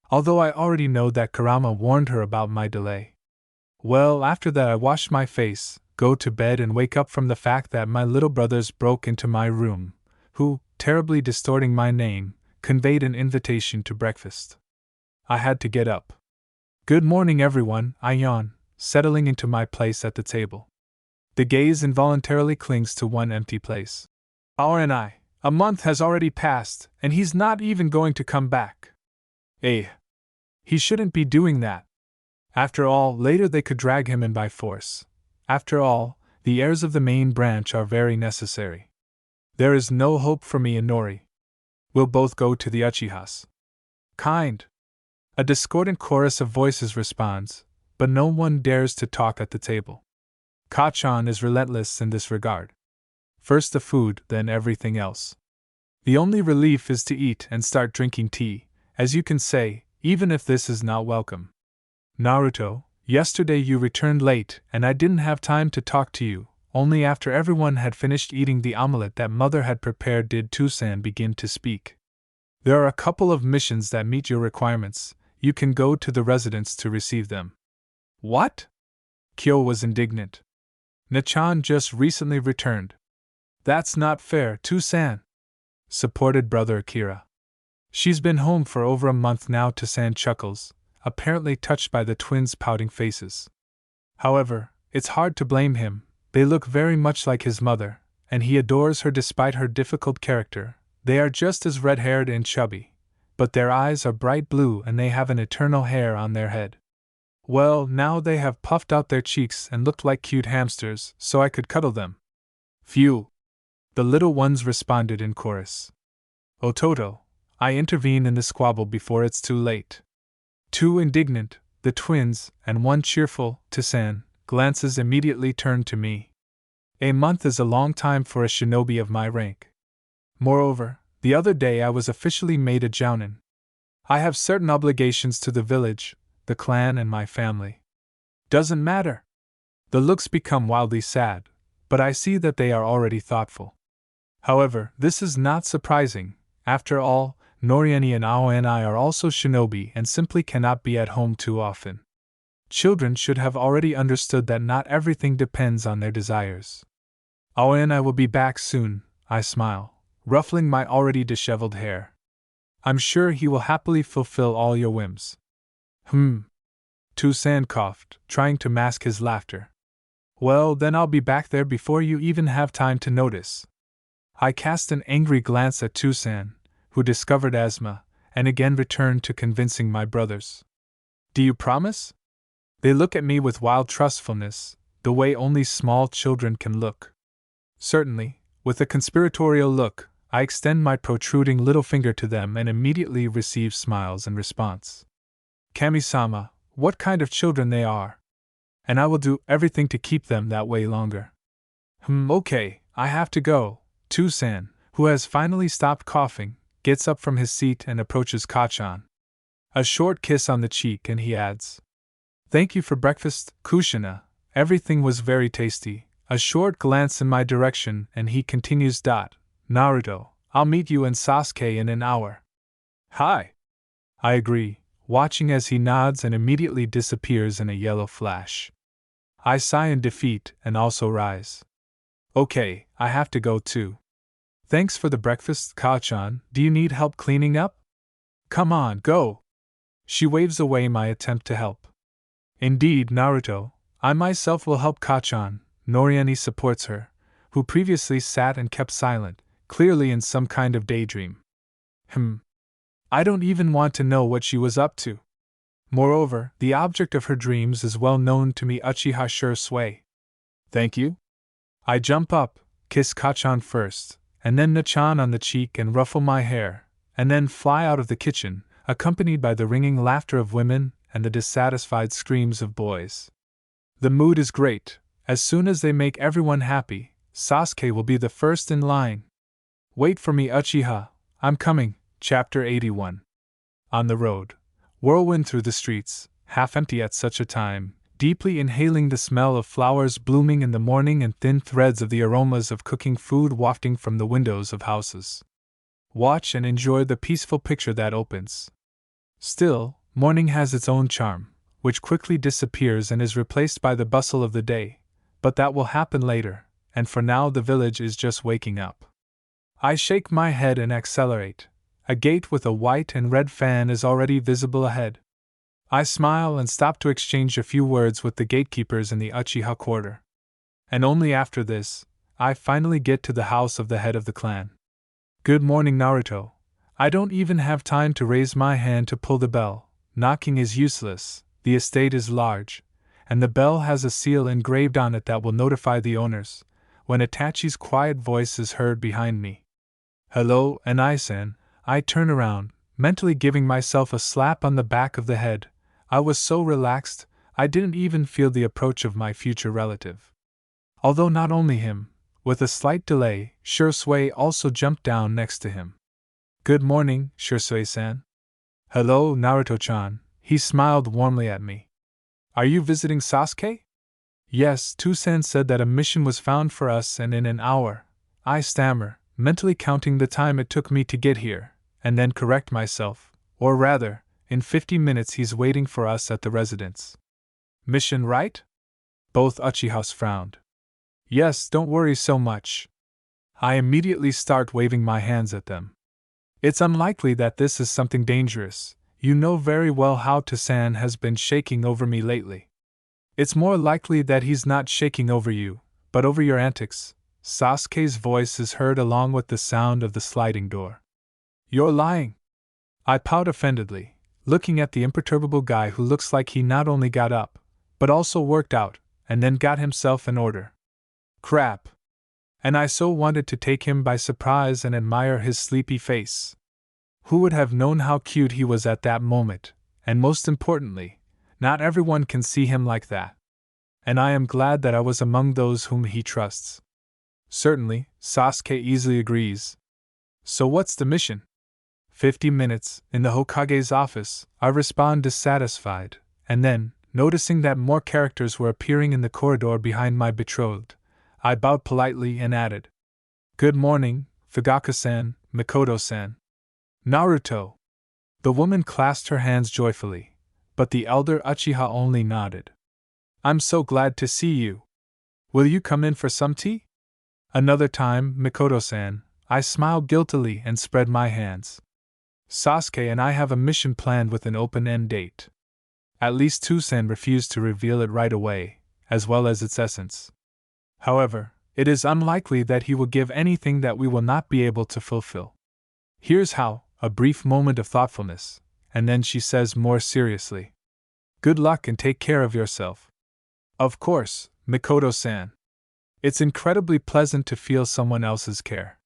Although I already know that Kurama warned her about my delay. Well, after that I wash my face, go to bed and wake up from the fact that my little brothers broke into my room, who, terribly distorting my name, conveyed an invitation to breakfast. I had to get up. Good morning everyone, I yawn, settling into my place at the table. The gaze involuntarily clings to one empty place. A month has already passed, and he's not even going to come back. He shouldn't be doing that. After all, later they could drag him in by force. After all, the heirs of the main branch are very necessary. There is no hope for me and Nori. We'll both go to the Uchihas. Kind. A discordant chorus of voices responds, but no one dares to talk at the table. Kachan is relentless in this regard. First the food, then everything else. The only relief is to eat and start drinking tea, as you can say, even if this is not welcome. Naruto, yesterday you returned late and I didn't have time to talk to you. Only after everyone had finished eating the omelette that mother had prepared did Toussaint begin to speak. There are a couple of missions that meet your requirements. You can go to the residence to receive them. What? Kyo was indignant. Nachan just recently returned. That's not fair, Toussaint, supported brother Akira. She's been home for over a month now, Toussaint chuckles, apparently touched by the twins' pouting faces. However, it's hard to blame him, they look very much like his mother, and he adores her despite her difficult character. They are just as red-haired and chubby, but their eyes are bright blue and they have an eternal hair on their head. Well, now they have puffed out their cheeks and looked like cute hamsters, so I could cuddle them. Phew! The little ones responded in chorus. Oh Toto, I intervene in the squabble before it's too late. Two indignant, the twins, and one cheerful, Toussaint, glances immediately turned to me. A month is a long time for a shinobi of my rank. Moreover, the other day I was officially made a jounin. I have certain obligations to the village, the clan, and my family. Doesn't matter. The looks become wildly sad, but I see that they are already thoughtful. However, this is not surprising. After all, Norieni and Aoi are also shinobi and simply cannot be at home too often. Children should have already understood that not everything depends on their desires. Aoi will be back soon, I smile, ruffling my already disheveled hair. I'm sure he will happily fulfill all your whims. Toussaint coughed, trying to mask his laughter. Well, then I'll be back there before you even have time to notice. I cast an angry glance at Toussaint, who discovered asthma, and again returned to convincing my brothers. Do you promise? They look at me with wild trustfulness, the way only small children can look. Certainly, with a conspiratorial look, I extend my protruding little finger to them and immediately receive smiles in response. Kami-sama, what kind of children they are! And I will do everything to keep them that way longer. Okay, I have to go. Toussaint, who has finally stopped coughing, gets up from his seat and approaches Kachan. A short kiss on the cheek and he adds, Thank you for breakfast, Kushina. Everything was very tasty. A short glance in my direction and he continues. Naruto, I'll meet you and Sasuke in an hour. Hi! I agree, watching as he nods and immediately disappears in a yellow flash. I sigh in defeat and also rise. Okay, I have to go too. Thanks for the breakfast, Kachan. Do you need help cleaning up? Come on, go! She waves away my attempt to help. Indeed, Naruto, I myself will help Kachan. Norieni supports her, who previously sat and kept silent, clearly in some kind of daydream. I don't even want to know what she was up to. Moreover, the object of her dreams is well known to me. Uchiha sure sway. Thank you. I jump up, kiss Kachan first, and then Nachan on the cheek and ruffle my hair, and then fly out of the kitchen, accompanied by the ringing laughter of women and the dissatisfied screams of boys. The mood is great. As soon as they make everyone happy, Sasuke will be the first in line. Wait for me, Uchiha. I'm coming. Chapter 81. On the road. Whirlwind through the streets, half empty at such a time, deeply inhaling the smell of flowers blooming in the morning and thin threads of the aromas of cooking food wafting from the windows of houses. Watch and enjoy the peaceful picture that opens. Still, morning has its own charm, which quickly disappears and is replaced by the bustle of the day, but that will happen later, and for now the village is just waking up. I shake my head and accelerate. A gate with a white and red fan is already visible ahead. I smile and stop to exchange a few words with the gatekeepers in the Uchiha quarter. And only after this, I finally get to the house of the head of the clan. Good morning, Naruto. I don't even have time to raise my hand to pull the bell. Knocking is useless, the estate is large, and the bell has a seal engraved on it that will notify the owners, when Itachi's quiet voice is heard behind me. Hello, Anai-san. I turn around, mentally giving myself a slap on the back of the head. I was so relaxed, I didn't even feel the approach of my future relative. Although not only him, with a slight delay, Shursui also jumped down next to him. Good morning, Shursui-san. Hello, Naruto-chan. He smiled warmly at me. Are you visiting Sasuke? Yes, Toussaint said that a mission was found for us and in an hour. I stammer, mentally counting the time it took me to get here, and then correct myself, or rather, in 50 minutes he's waiting for us at the residence. Mission, right? Both Uchihas frowned. Yes, don't worry so much. I immediately start waving my hands at them. It's unlikely that this is something dangerous. You know very well how Tosan has been shaking over me lately. It's more likely that he's not shaking over you, but over your antics. Sasuke's voice is heard along with the sound of the sliding door. You're lying. I pout offendedly, looking at the imperturbable guy who looks like he not only got up, but also worked out, and then got himself in order. Crap. And I so wanted to take him by surprise and admire his sleepy face. Who would have known how cute he was at that moment, and most importantly, not everyone can see him like that. And I am glad that I was among those whom he trusts. Certainly, Sasuke easily agrees. So what's the mission? 50 minutes, in the Hokage's office, I respond dissatisfied, and then, noticing that more characters were appearing in the corridor behind my betrothed, I bowed politely and added, "Good morning, Fugaku-san, Mikoto-san." Naruto. The woman clasped her hands joyfully, but the elder Uchiha only nodded. "I'm so glad to see you. Will you come in for some tea?" "Another time, Mikoto-san." I smiled guiltily and spread my hands. Sasuke and I have a mission planned with an open-end date. At least Tosan refused to reveal it right away, as well as its essence. However, it is unlikely that he will give anything that we will not be able to fulfill. Here's how. A brief moment of thoughtfulness, and then she says more seriously, "Good luck and take care of yourself." "Of course, Mikoto-san. It's incredibly pleasant to feel someone else's care."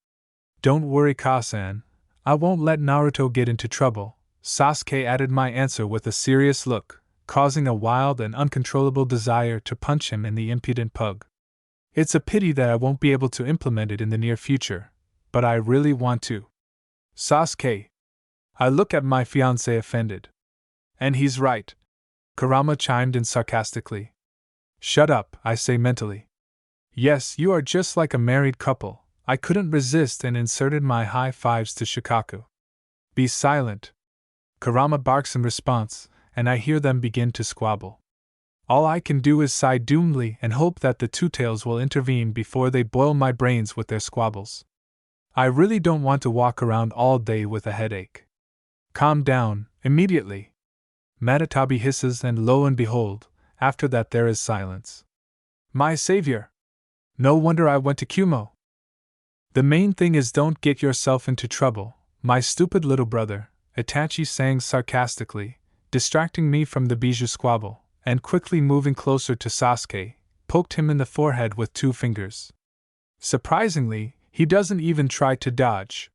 "Don't worry, Ka-san. I won't let Naruto get into trouble," Sasuke added my answer with a serious look, causing a wild and uncontrollable desire to punch him in the impudent pug. It's a pity that I won't be able to implement it in the near future, but I really want to. "Sasuke." I look at my fiancé offended. "And he's right," Kurama chimed in sarcastically. "Shut up," I say mentally. "Yes, you are just like a married couple." I couldn't resist and inserted my high fives to Shikaku. "Be silent," Kurama barks in response, and I hear them begin to squabble. All I can do is sigh doomedly and hope that the two tails will intervene before they boil my brains with their squabbles. I really don't want to walk around all day with a headache. "Calm down, immediately," Matatabi hisses, and lo and behold, after that there is silence. My savior! No wonder I went to Kumo. "The main thing is don't get yourself into trouble, my stupid little brother," Itachi sang sarcastically, distracting me from the bijou squabble, and quickly moving closer to Sasuke, poked him in the forehead with 2 fingers. Surprisingly, he doesn't even try to dodge.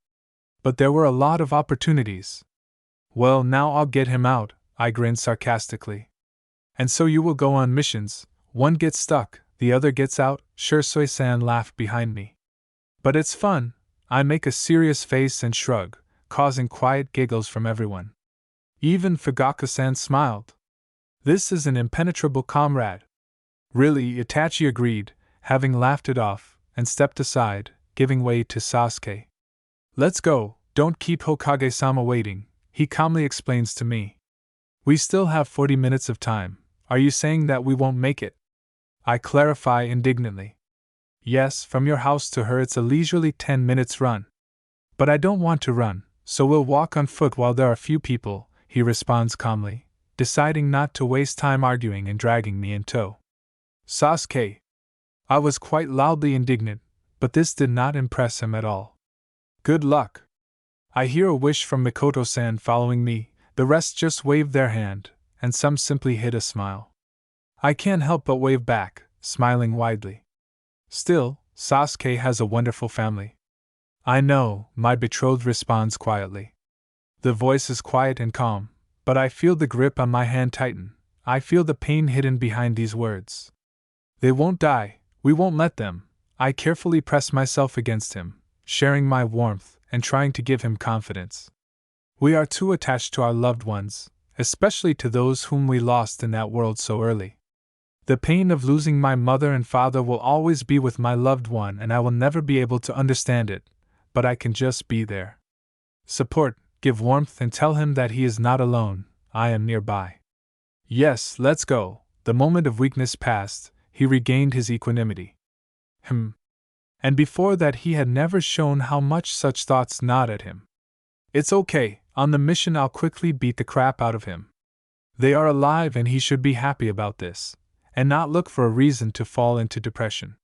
But there were a lot of opportunities. "Well, now I'll get him out," I grinned sarcastically. "And so you will go on missions, one gets stuck, the other gets out," Shursui-san laughed behind me. "But it's fun," I make a serious face and shrug, causing quiet giggles from everyone. Even Fugaku-san smiled. "This is an impenetrable comrade." "Really," Itachi agreed, having laughed it off, and stepped aside, giving way to Sasuke. "Let's go, don't keep Hokage-sama waiting," he calmly explains to me. "We still have 40 minutes of time. Are you saying that we won't make it?" I clarify indignantly. "Yes, from your house to her it's a leisurely 10 minutes run." "But I don't want to run, so we'll walk on foot while there are few people," he responds calmly, deciding not to waste time arguing and dragging me in tow. "Sasuke!" I was quite loudly indignant, but this did not impress him at all. "Good luck." I hear a wish from Mikoto-san following me, the rest just waved their hand, and some simply hid a smile. I can't help but wave back, smiling widely. Still, Sasuke has a wonderful family. "I know," my betrothed responds quietly. The voice is quiet and calm, but I feel the grip on my hand tighten. I feel the pain hidden behind these words. "They won't die, we won't let them." I carefully press myself against him, sharing my warmth and trying to give him confidence. We are too attached to our loved ones, especially to those whom we lost in that world so early. The pain of losing my mother and father will always be with my loved one, and I will never be able to understand it, but I can just be there. Support, give warmth, and tell him that he is not alone. I am nearby. "Yes, let's go." The moment of weakness passed, he regained his equanimity. And before that he had never shown how much such thoughts gnawed at him. It's okay, on the mission I'll quickly beat the crap out of him. They are alive and he should be happy about this, and not look for a reason to fall into depression.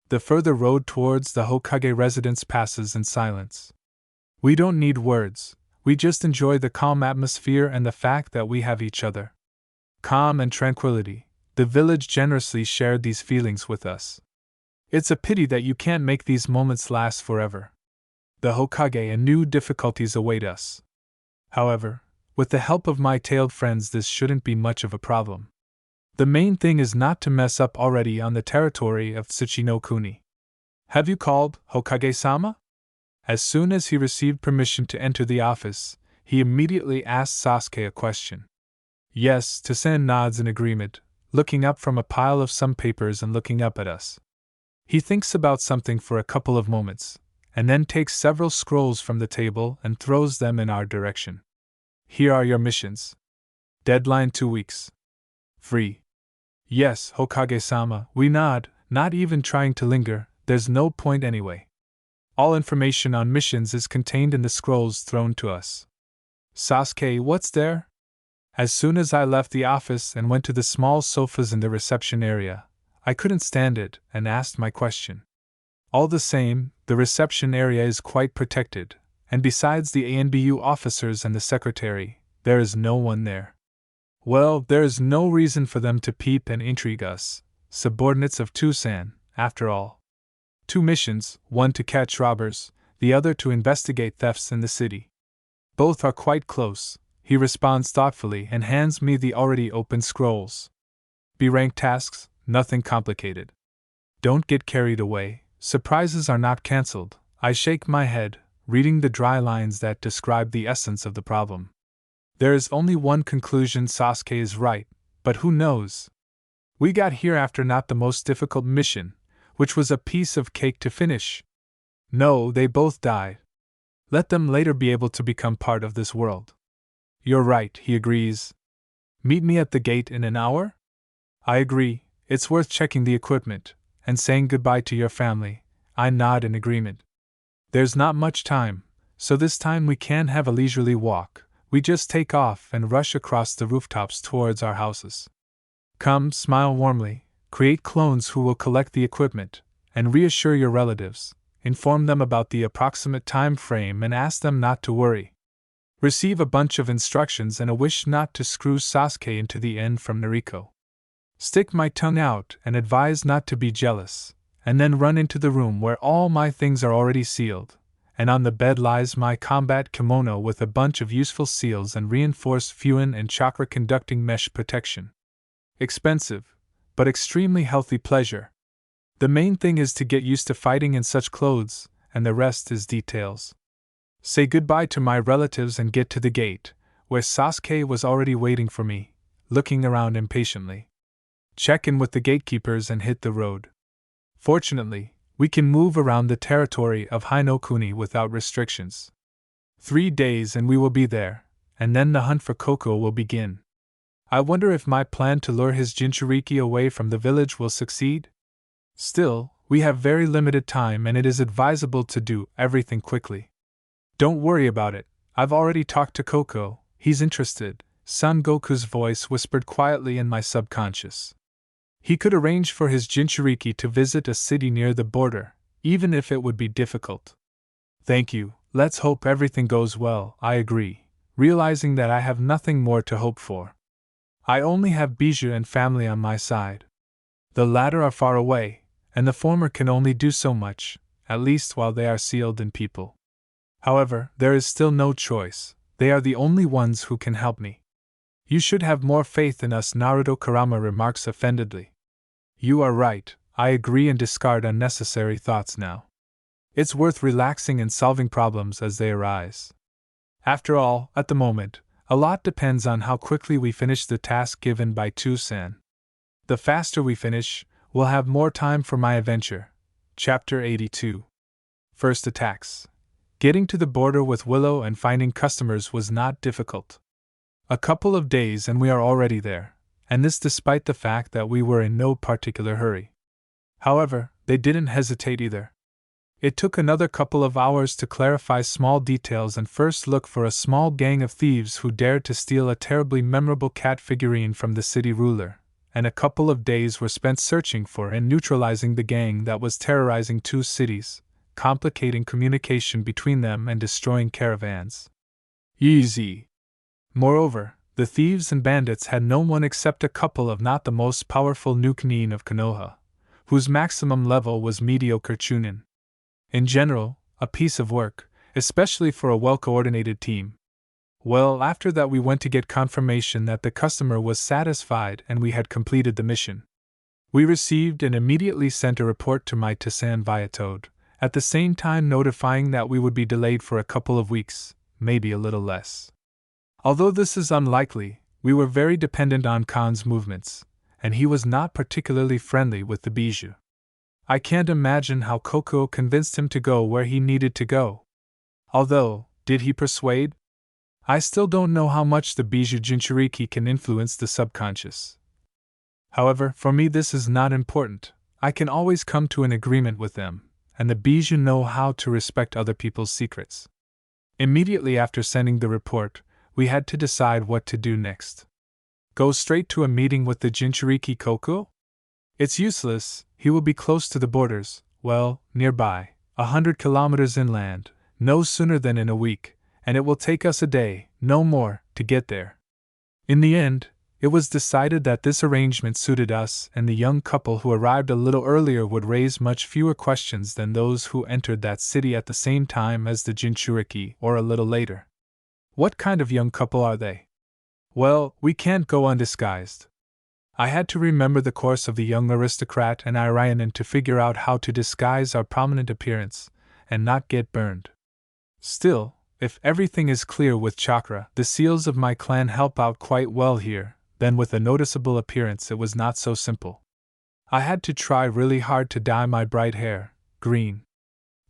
The further road towards the Hokage residence passes in silence. We don't need words, we just enjoy the calm atmosphere and the fact that we have each other. Calm and tranquility, the village generously shared these feelings with us. It's a pity that you can't make these moments last forever. The Hokage and new difficulties await us. However, with the help of my tailed friends this shouldn't be much of a problem. The main thing is not to mess up already on the territory of Tsuchinokuni. Have you called, Hokage-sama? As soon as he received permission to enter the office, he immediately asked Sasuke a question. Yes, Tosen nods in agreement, looking up from a pile of some papers and looking up at us. He thinks about something for a couple of moments, and then takes several scrolls from the table and throws them in our direction. Here are your missions. Deadline 2 weeks. Free. Yes, Hokage-sama, we nod, not even trying to linger, there's no point anyway. All information on missions is contained in the scrolls thrown to us. Sasuke, what's there? As soon as I left the office and went to the small sofas in the reception area, I couldn't stand it and asked my question. All the same, the reception area is quite protected, and besides the ANBU officers and the secretary, there is no one there. Well, there is no reason for them to peep and intrigue us, subordinates of Tosen, after all. 2 missions, one to catch robbers, the other to investigate thefts in the city. Both are quite close, he responds thoughtfully and hands me the already open scrolls. B-rank tasks, nothing complicated. Don't get carried away, surprises are not cancelled. I shake my head, reading the dry lines that describe the essence of the problem. There is only one conclusion: Sasuke is right, but who knows? We got here after not the most difficult mission, which was a piece of cake to finish. No, they both died. Let them later be able to become part of this world. You're right, he agrees. Meet me at the gate in an hour? I agree, it's worth checking the equipment, and saying goodbye to your family. I nod in agreement. There's not much time, so this time we can have a leisurely walk. We just take off and rush across the rooftops towards our houses. Come, smile warmly, create clones who will collect the equipment, and reassure your relatives. Inform them about the approximate time frame and ask them not to worry. Receive a bunch of instructions and a wish not to screw Sasuke into the end from Nariko. Stick my tongue out and advise not to be jealous, and then run into the room where all my things are already sealed, and on the bed lies my combat kimono with a bunch of useful seals and reinforced fuin and chakra-conducting mesh protection. Expensive, but extremely healthy pleasure. The main thing is to get used to fighting in such clothes, and the rest is details. Say goodbye to my relatives and get to the gate, where Sasuke was already waiting for me, looking around impatiently. Check in with the gatekeepers and hit the road. Fortunately, we can move around the territory of Hinokuni without restrictions. 3 days and we will be there, and then the hunt for Koko will begin. I wonder if my plan to lure his Jinchuriki away from the village will succeed? Still, we have very limited time and it is advisable to do everything quickly. Don't worry about it, I've already talked to Koko, he's interested, Son Goku's voice whispered quietly in my subconscious. He could arrange for his Jinchuriki to visit a city near the border, even if it would be difficult. Thank you, let's hope everything goes well, I agree, realizing that I have nothing more to hope for. I only have Bijou and family on my side. The latter are far away, and the former can only do so much, at least while they are sealed in people. However, there is still no choice, they are the only ones who can help me. You should have more faith in us, Naruto Kurama remarks offendedly. You are right, I agree and discard unnecessary thoughts now. It's worth relaxing and solving problems as they arise. After all, at the moment, a lot depends on how quickly we finish the task given by Tosen. The faster we finish, we'll have more time for my adventure. Chapter 82. First attacks. Getting to the border with Willow and finding customers was not difficult. A couple of days and we are already there, and this despite the fact that we were in no particular hurry. However, they didn't hesitate either. It took another couple of hours to clarify small details and first look for a small gang of thieves who dared to steal a terribly memorable cat figurine from the city ruler, and a couple of days were spent searching for and neutralizing the gang that was terrorizing two cities, complicating communication between them and destroying caravans. Easy. Moreover, the thieves and bandits had no one except a couple of not the most powerful nukenin of Konoha, whose maximum level was mediocre chunin. In general, a piece of work, especially for a well-coordinated team. Well, after that we went to get confirmation that the customer was satisfied and we had completed the mission. We received and immediately sent a report to Mitsuki via Toad, at the same time notifying that we would be delayed for a couple of weeks, maybe a little less. Although this is unlikely, we were very dependent on Khan's movements, and he was not particularly friendly with the bijou. I can't imagine how Kokuo convinced him to go where he needed to go. Although, did he persuade? I still don't know how much the bijou jinchuriki can influence the subconscious. However, for me this is not important. I can always come to an agreement with them, and the bijou know how to respect other people's secrets. Immediately after sending the report, we had to decide what to do next. Go straight to a meeting with the jinchuriki Kokuo? It's useless, he will be close to the borders, well, nearby, 100 kilometers inland, no sooner than in a week, and it will take us a day, no more, to get there. In the end, it was decided that this arrangement suited us, and the young couple who arrived a little earlier would raise much fewer questions than those who entered that city at the same time as the jinchuriki or a little later. What kind of young couple are they? Well, we can't go undisguised. I had to remember the course of the young aristocrat and Iranian to figure out how to disguise our prominent appearance and not get burned. Still, if everything is clear with chakra, the seals of my clan help out quite well here, then with a noticeable appearance it was not so simple. I had to try really hard to dye my bright hair green.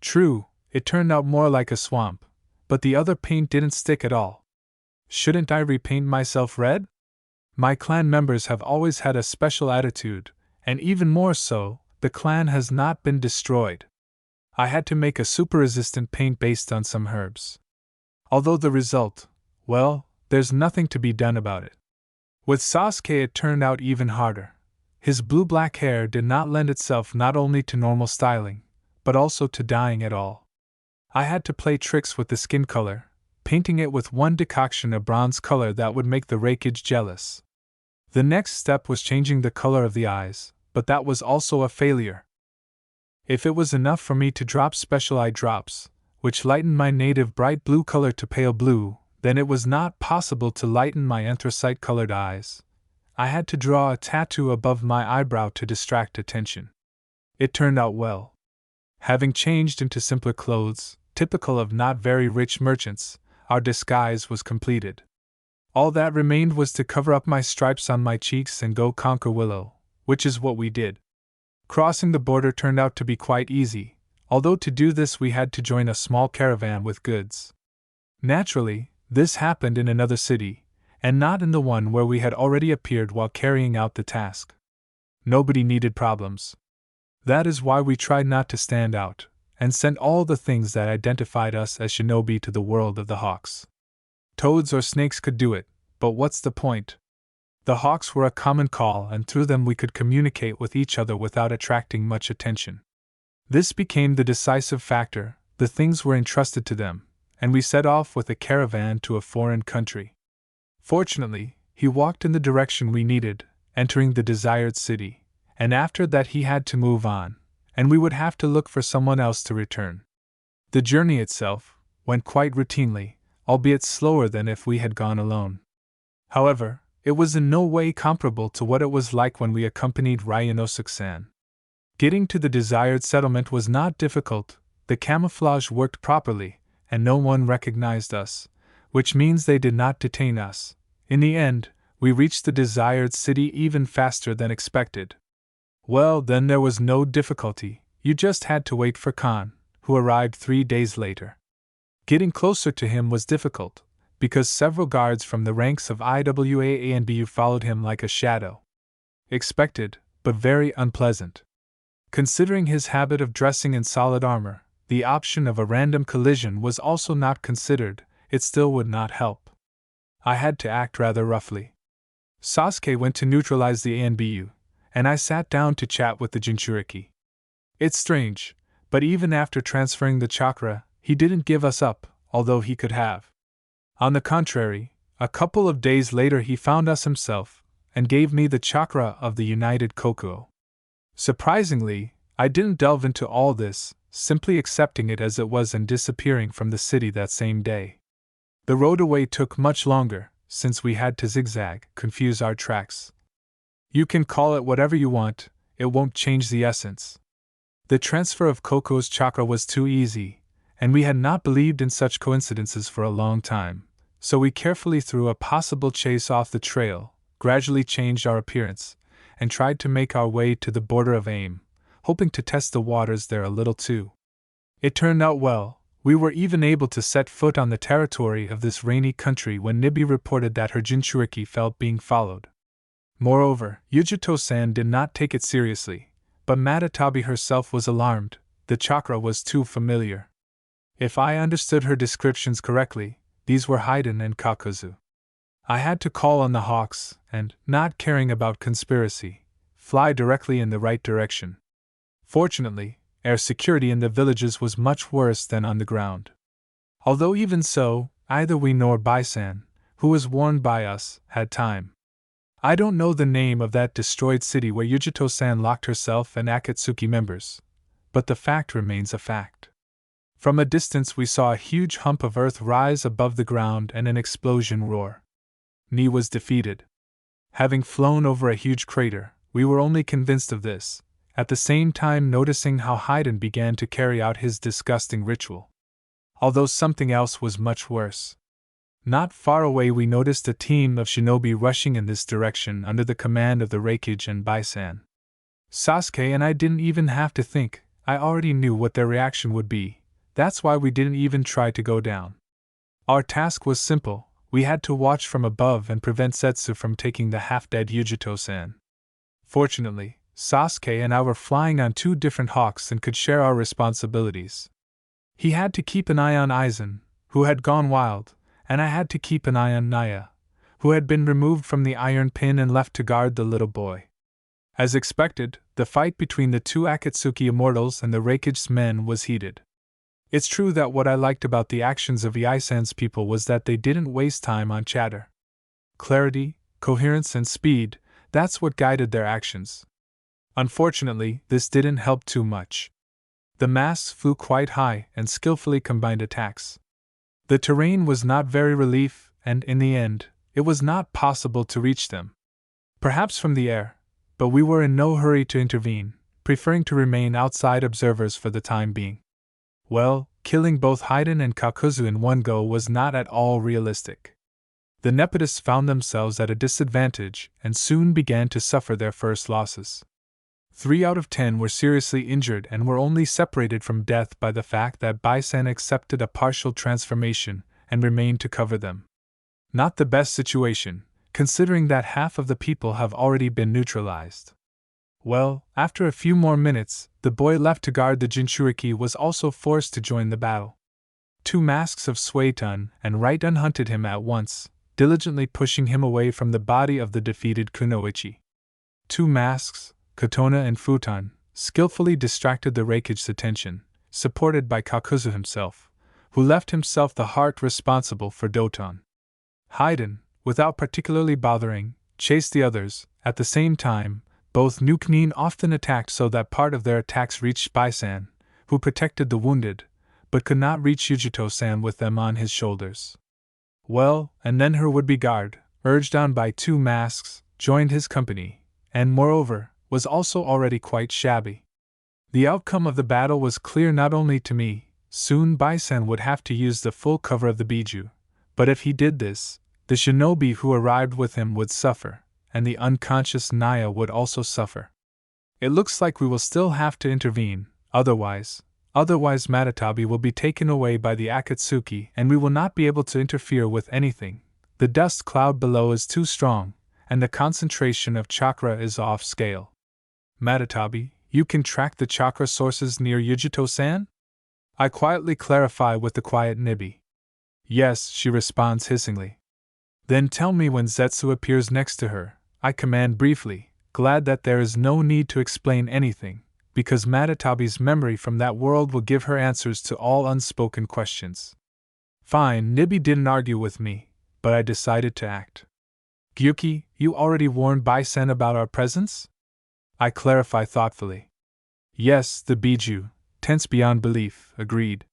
True, it turned out more like a swamp, but the other paint didn't stick at all. Shouldn't I repaint myself red? My clan members have always had a special attitude, and even more so, the clan has not been destroyed. I had to make a super-resistant paint based on some herbs. Although the result, well, there's nothing to be done about it. With Sasuke it turned out even harder. His blue-black hair did not lend itself not only to normal styling, but also to dyeing at all. I had to play tricks with the skin color, painting it with one decoction a bronze color that would make the rakage jealous. The next step was changing the color of the eyes, but that was also a failure. If it was enough for me to drop special eye drops, which lightened my native bright blue color to pale blue, then it was not possible to lighten my anthracite-colored eyes. I had to draw a tattoo above my eyebrow to distract attention. It turned out well. Having changed into simpler clothes, typical of not very rich merchants, our disguise was completed. All that remained was to cover up my stripes on my cheeks and go conquer Willow, which is what we did. Crossing the border turned out to be quite easy, although to do this we had to join a small caravan with goods. Naturally, this happened in another city, and not in the one where we had already appeared while carrying out the task. Nobody needed problems. That is why we tried not to stand out, and sent all the things that identified us as shinobi to the world of the hawks. Toads or snakes could do it, but what's the point? The hawks were a common call, and through them we could communicate with each other without attracting much attention. This became the decisive factor. The things were entrusted to them, and we set off with a caravan to a foreign country. Fortunately, he walked in the direction we needed, entering the desired city, and after that he had to move on, and we would have to look for someone else to return. The journey itself went quite routinely, albeit slower than if we had gone alone. However, it was in no way comparable to what it was like when we accompanied Ryanosuke-san. Getting to the desired settlement was not difficult, the camouflage worked properly, and no one recognized us, which means they did not detain us. In the end, we reached the desired city even faster than expected. Well, then there was no difficulty, you just had to wait for Khan, who arrived 3 days later. Getting closer to him was difficult, because several guards from the ranks of IWA and BU followed him like a shadow. Expected, but very unpleasant. Considering his habit of dressing in solid armor, the option of a random collision was also not considered, it still would not help. I had to act rather roughly. Sasuke went to neutralize the ANBU, and I sat down to chat with the Jinchuriki. It's strange, but even after transferring the chakra, he didn't give us up, although he could have. On the contrary, a couple of days later he found us himself, and gave me the chakra of the United Kokuo. Surprisingly, I didn't delve into all this, simply accepting it as it was and disappearing from the city that same day. The road away took much longer, since we had to zigzag, confuse our tracks. You can call it whatever you want, it won't change the essence. The transfer of Kokuo's chakra was too easy, and we had not believed in such coincidences for a long time, so we carefully threw a possible chase off the trail, gradually changed our appearance, and tried to make our way to the border of AIM, hoping to test the waters there a little too. It turned out well. We were even able to set foot on the territory of this rainy country when Nibi reported that her Jinchuriki felt being followed. Moreover, Yujito-san did not take it seriously, but Matatabi herself was alarmed. The chakra was too familiar. If I understood her descriptions correctly, these were Haiden and Kakuzu. I had to call on the hawks, and, not caring about conspiracy, fly directly in the right direction. Fortunately, air security in the villages was much worse than on the ground. Although even so, either we nor Bai-san, who was warned by us, had time. I don't know the name of that destroyed city where Yujito-san locked herself and Akatsuki members, but the fact remains a fact. From a distance we saw a huge hump of earth rise above the ground and an explosion roar. Ni was defeated. Having flown over a huge crater, we were only convinced of this, at the same time noticing how Haiden began to carry out his disgusting ritual. Although something else was much worse. Not far away we noticed a team of shinobi rushing in this direction under the command of the Reikage and Bai-san. Sasuke and I didn't even have to think, I already knew what their reaction would be, that's why we didn't even try to go down. Our task was simple, we had to watch from above and prevent Setsu from taking the half-dead Yujito-san. Fortunately, Sasuke and I were flying on two different hawks and could share our responsibilities. He had to keep an eye on Aizen, who had gone wild, and I had to keep an eye on Naya, who had been removed from the iron pin and left to guard the little boy. As expected, the fight between the two Akatsuki immortals and the Reikage's men was heated. It's true that what I liked about the actions of Iaisan's people was that they didn't waste time on chatter. Clarity, coherence, and speed, that's what guided their actions. Unfortunately, this didn't help too much. The masks flew quite high and skillfully combined attacks. The terrain was not very relief, and in the end, it was not possible to reach them. Perhaps from the air, but we were in no hurry to intervene, preferring to remain outside observers for the time being. Well, killing both Haiden and Kakuzu in one go was not at all realistic. The Nepetists found themselves at a disadvantage and soon began to suffer their first losses. 3 out of 10 were seriously injured and were only separated from death by the fact that Bai-san accepted a partial transformation and remained to cover them. Not the best situation, considering that half of the people have already been neutralized. Well, after a few more minutes, the boy left to guard the Jinchuriki was also forced to join the battle. 2 masks of Suetun and Raiden hunted him at once, diligently pushing him away from the body of the defeated Kunoichi. 2 masks, Katona and Futon, skillfully distracted the Reikage's attention, supported by Kakuzu himself, who left himself the heart responsible for Doton. Haiden, without particularly bothering, chased the others. At the same time, both Nuknin often attacked so that part of their attacks reached Bai-san, who protected the wounded, but could not reach Yujito-san with them on his shoulders. Well, and then her would-be guard, urged on by 2 masks, joined his company, and moreover, was also already quite shabby. The outcome of the battle was clear not only to me, soon Bai-san would have to use the full cover of the Biju, but if he did this, the shinobi who arrived with him would suffer, and the unconscious Naya would also suffer. It looks like we will still have to intervene, otherwise Matatabi will be taken away by the Akatsuki and we will not be able to interfere with anything. The dust cloud below is too strong, and the concentration of chakra is off scale. Matatabi, you can track the chakra sources near Yujito-san? I quietly clarify with the quiet Nibi. Yes, she responds hissingly. Then tell me when Zetsu appears next to her, I command briefly, glad that there is no need to explain anything, because Matatabi's memory from that world will give her answers to all unspoken questions. Fine, Nibi didn't argue with me, but I decided to act. Gyuki, you already warned Bai-sen about our presence? I clarify thoughtfully. Yes, the Biju, tense beyond belief, agreed.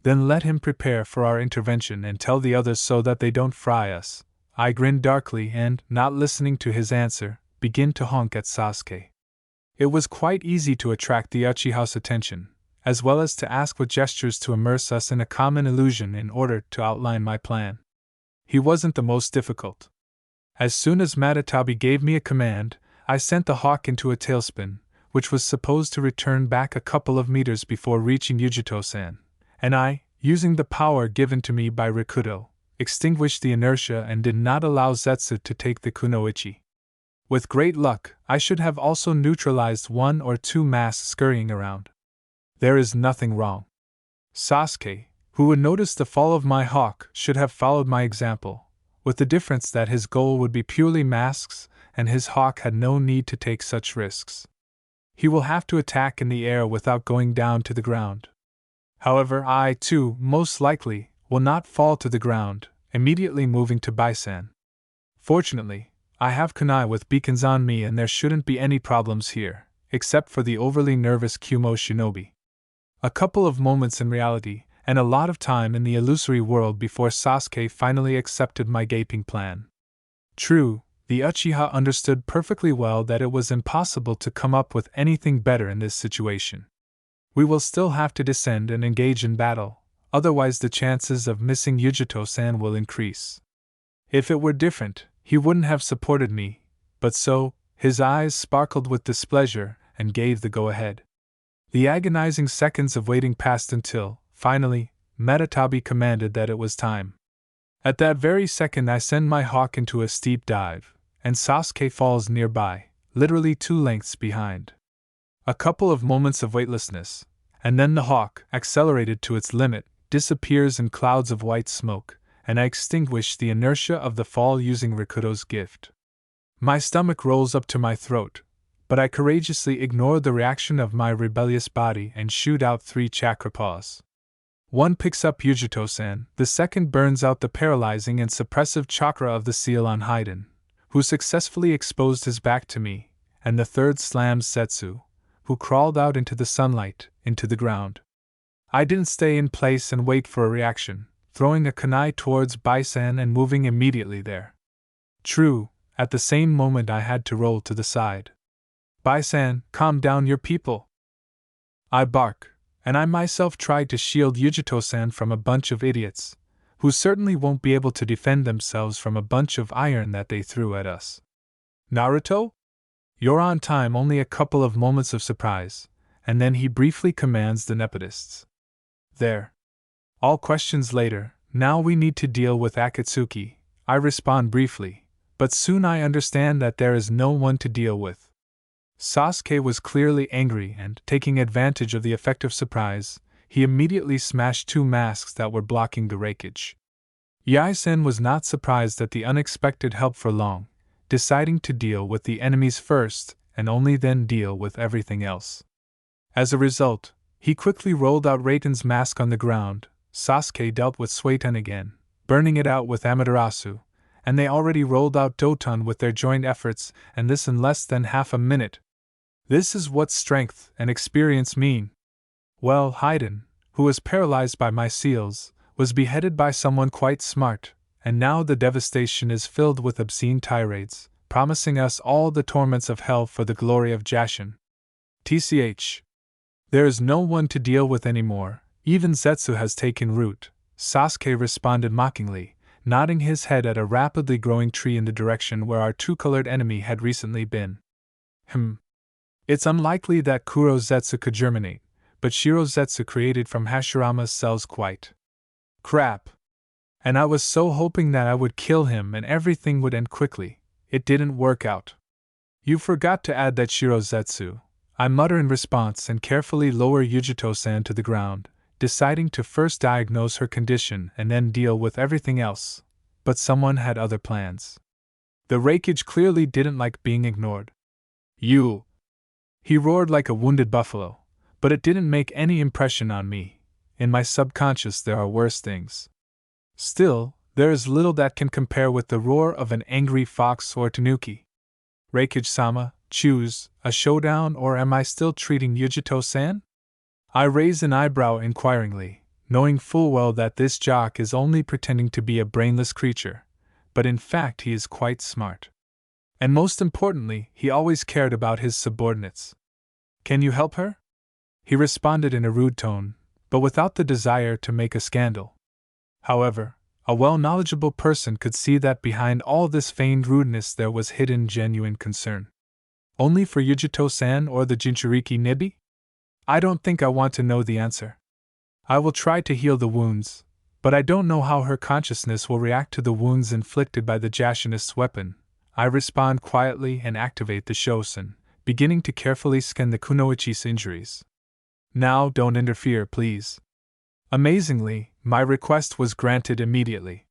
Then let him prepare for our intervention and tell the others so that they don't fry us. I grin darkly and, not listening to his answer, begin to honk at Sasuke. It was quite easy to attract the Uchiha's attention, as well as to ask with gestures to immerse us in a common illusion in order to outline my plan. He wasn't the most difficult. As soon as Matatabi gave me a command, I sent the hawk into a tailspin, which was supposed to return back a couple of meters before reaching Yujito-san, and I, using the power given to me by Rikudo, extinguished the inertia and did not allow Zetsu to take the kunoichi. With great luck, I should have also neutralized one or two masks scurrying around. There is nothing wrong. Sasuke, who would notice the fall of my hawk, should have followed my example, with the difference that his goal would be purely masks and his hawk had no need to take such risks. He will have to attack in the air without going down to the ground. However, I, too, most likely, will not fall to the ground, immediately moving to Bai-san. Fortunately, I have kunai with beacons on me and there shouldn't be any problems here, except for the overly nervous Kumo shinobi. A couple of moments in reality, and a lot of time in the illusory world before Sasuke finally accepted my gaping plan. True, the Uchiha understood perfectly well that it was impossible to come up with anything better in this situation. We will still have to descend and engage in battle, otherwise the chances of missing Yujito-san will increase. If it were different, he wouldn't have supported me, but so, his eyes sparkled with displeasure and gave the go-ahead. The agonizing seconds of waiting passed until, finally, Matatabi commanded that it was time. At that very second I send my hawk into a steep dive, and Sasuke falls nearby, literally 2 lengths behind. A couple of moments of weightlessness, and then the hawk, accelerated to its limit, disappears in clouds of white smoke, and I extinguish the inertia of the fall using Rikudo's gift. My stomach rolls up to my throat, but I courageously ignore the reaction of my rebellious body and shoot out 3 chakra paws. One picks up Yujito-san, the second burns out the paralyzing and suppressive chakra of the seal on Haiden, who successfully exposed his back to me, and the third slams Zetsu, who crawled out into the sunlight, into the ground. I didn't stay in place and wait for a reaction, throwing a kunai towards Bai-san and moving immediately there. True, at the same moment I had to roll to the side. Bai-san, calm down your people! I bark, and I myself tried to shield Yujito-san from a bunch of idiots, who certainly won't be able to defend themselves from a bunch of iron that they threw at us. Naruto? You're on time, only a couple of moments of surprise, and then he briefly commands the Nepodists. There. All questions later, now we need to deal with Akatsuki, I respond briefly, but soon I understand that there is no one to deal with. Sasuke was clearly angry and, taking advantage of the effect of surprise, he immediately smashed 2 masks that were blocking the rakeage. Yaisen was not surprised at the unexpected help for long, deciding to deal with the enemies first and only then deal with everything else. As a result, he quickly rolled out Raiden's mask on the ground. Sasuke dealt with Sueten again, burning it out with Amaterasu, and they already rolled out Doton with their joint efforts, and this in less than half a minute. This is what strength and experience mean. Well, Haiden, who was paralyzed by my seals, was beheaded by someone quite smart, and now the devastation is filled with obscene tirades, promising us all the torments of hell for the glory of Jashin. TCH. There is no one to deal with anymore, even Zetsu has taken root, Sasuke responded mockingly, nodding his head at a rapidly growing tree in the direction where our two-colored enemy had recently been. It's unlikely that Kuro Zetsu could germinate, but Shiro Zetsu created from Hashirama's cells quite. Crap. And I was so hoping that I would kill him and everything would end quickly. It didn't work out. You forgot to add that Shiro Zetsu, I mutter in response and carefully lower Yujito-san to the ground, deciding to first diagnose her condition and then deal with everything else. But someone had other plans. The Reikage clearly didn't like being ignored. "You!" He roared like a wounded buffalo, but it didn't make any impression on me. In my subconscious there are worse things. Still, there is little that can compare with the roar of an angry fox or tanuki. "Reikage-sama, choose, a showdown, or am I still treating Yujito-san?" I raise an eyebrow inquiringly, knowing full well that this jock is only pretending to be a brainless creature, but in fact he is quite smart. And most importantly, he always cared about his subordinates. "Can you help her?" He responded in a rude tone, but without the desire to make a scandal. However, a well-knowledgeable person could see that behind all this feigned rudeness there was hidden genuine concern. "Only for Yujito-san or the Jinchuriki Nibi?" I don't think I want to know the answer. I will try to heal the wounds, but I don't know how her consciousness will react to the wounds inflicted by the Jashinist's weapon. I respond quietly and activate the Shosen, beginning to carefully scan the Kunoichi's injuries. "Now don't interfere, please." Amazingly, my request was granted immediately.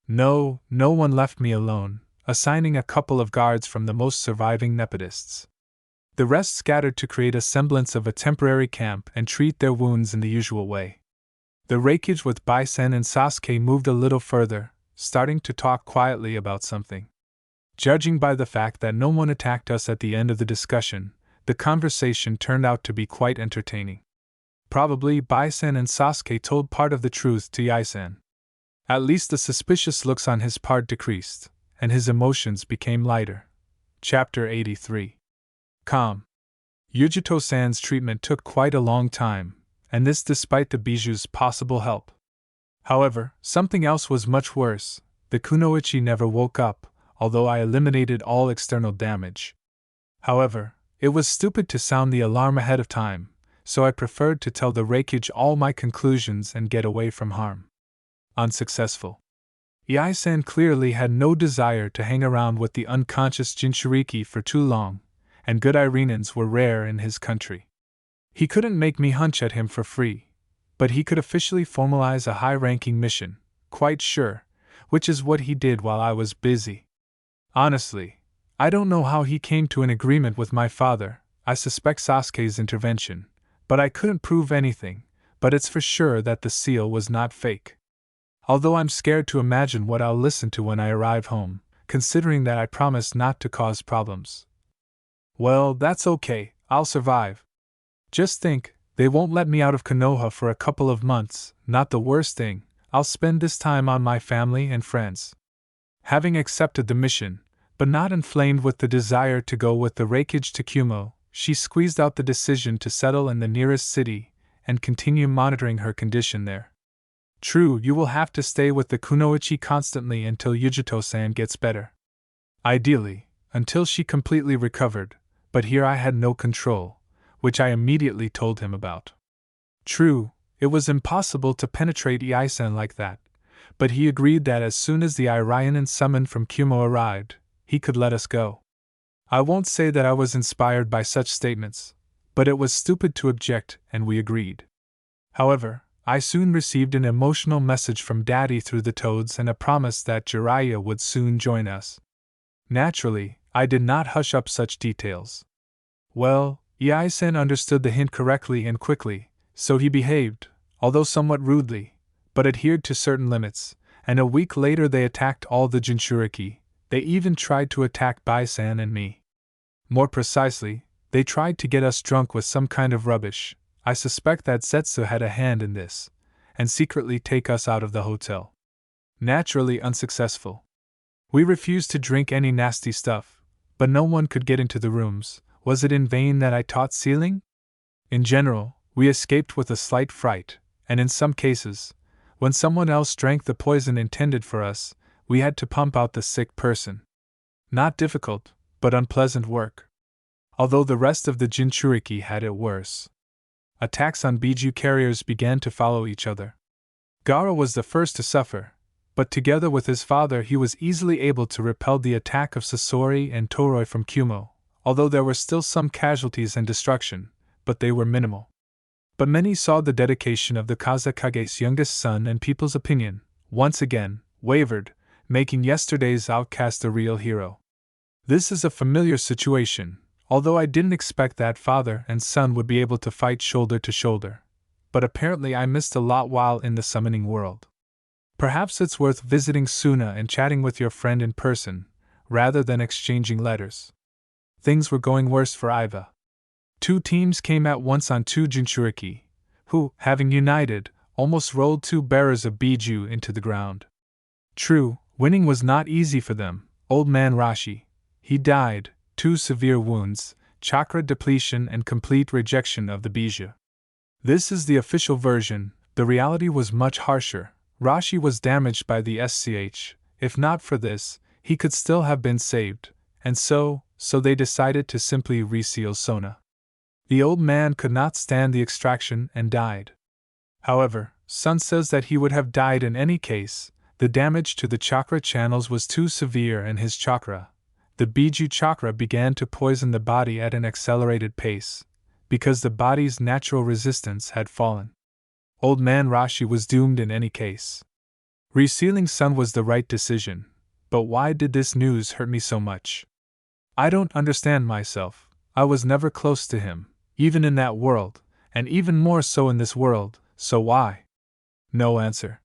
No one left me alone, assigning a couple of guards from the most surviving Nepodists. The rest scattered to create a semblance of a temporary camp and treat their wounds in the usual way. The Reikage with Baisen and Sasuke moved a little further, starting to talk quietly about something. Judging by the fact that no one attacked us at the end of the discussion, the conversation turned out to be quite entertaining. Probably Baisen and Sasuke told part of the truth to Yaisen. At least the suspicious looks on his part decreased, and his emotions became lighter. Chapter 83. Calm. Yujito-san's treatment took quite a long time, and this despite the Biju's possible help. However, something else was much worse. The Kunoichi never woke up, although I eliminated all external damage. However, it was stupid to sound the alarm ahead of time, so I preferred to tell the Reikage all my conclusions and get away from harm. Unsuccessful. Yaisen clearly had no desire to hang around with the unconscious Jinchuriki for too long, and good Irenans were rare in his country. He couldn't make me hunch at him for free, but he could officially formalize a high-ranking mission, quite sure, which is what he did while I was busy. Honestly, I don't know how he came to an agreement with my father. I suspect Sasuke's intervention, but I couldn't prove anything, but it's for sure that the seal was not fake. Although I'm scared to imagine what I'll listen to when I arrive home, considering that I promised not to cause problems. Well, that's okay, I'll survive. Just think, they won't let me out of Konoha for a couple of months. Not the worst thing, I'll spend this time on my family and friends. Having accepted the mission, but not inflamed with the desire to go with the Reikage to Kumo, she squeezed out the decision to settle in the nearest city and continue monitoring her condition there. True, you will have to stay with the Kunoichi constantly until Yujito-san gets better. Ideally, until she completely recovered, but here I had no control, which I immediately told him about. True, it was impossible to penetrate Yaisen like that, but he agreed that as soon as the Irainan summoned from Kumo arrived, he could let us go. I won't say that I was inspired by such statements, but it was stupid to object, and we agreed. However, I soon received an emotional message from Daddy through the toads and a promise that Jiraiya would soon join us. Naturally, I did not hush up such details. Well, Yaisen understood the hint correctly and quickly, so he behaved, although somewhat rudely, but adhered to certain limits, and a week later they attacked all the Jinchuriki. They even tried to attack Baisen and me. More precisely, they tried to get us drunk with some kind of rubbish. I suspect that Zetsu had a hand in this, and secretly take us out of the hotel. Naturally unsuccessful. We refused to drink any nasty stuff, but no one could get into the rooms. Was it in vain that I taught sealing? In general, we escaped with a slight fright, and in some cases, when someone else drank the poison intended for us, we had to pump out the sick person. Not difficult, but unpleasant work. Although the rest of the Jinchuriki had it worse. Attacks on Biju carriers began to follow each other. Gaara was the first to suffer, but together with his father he was easily able to repel the attack of Sasori and Toroi from Kumo, although there were still some casualties and destruction, but they were minimal. But many saw the dedication of the Kazakage's youngest son, and people's opinion, once again, wavered, making yesterday's outcast a real hero. This is a familiar situation, although I didn't expect that father and son would be able to fight shoulder to shoulder. But apparently I missed a lot while in the summoning world. Perhaps it's worth visiting Suna and chatting with your friend in person, rather than exchanging letters. Things were going worse for Iva. 2 teams came at once on 2 Jinchuriki, who, having united, almost rolled 2 bearers of Biju into the ground. True, winning was not easy for them. Old man Rashi. He died, 2 severe wounds, chakra depletion and complete rejection of the Biju. This is the official version. The reality was much harsher. Rashi was damaged by the SCH. If not for this, he could still have been saved, and so they decided to simply reseal Sona. The old man could not stand the extraction and died. However, Sun says that he would have died in any case. The damage to the chakra channels was too severe, and his chakra, the Biju chakra, began to poison the body at an accelerated pace, because the body's natural resistance had fallen. Old man Rashi was doomed in any case. Resealing Sun was the right decision, but why did this news hurt me so much? I don't understand myself. I was never close to him, even in that world, and even more so in this world, so why? No answer.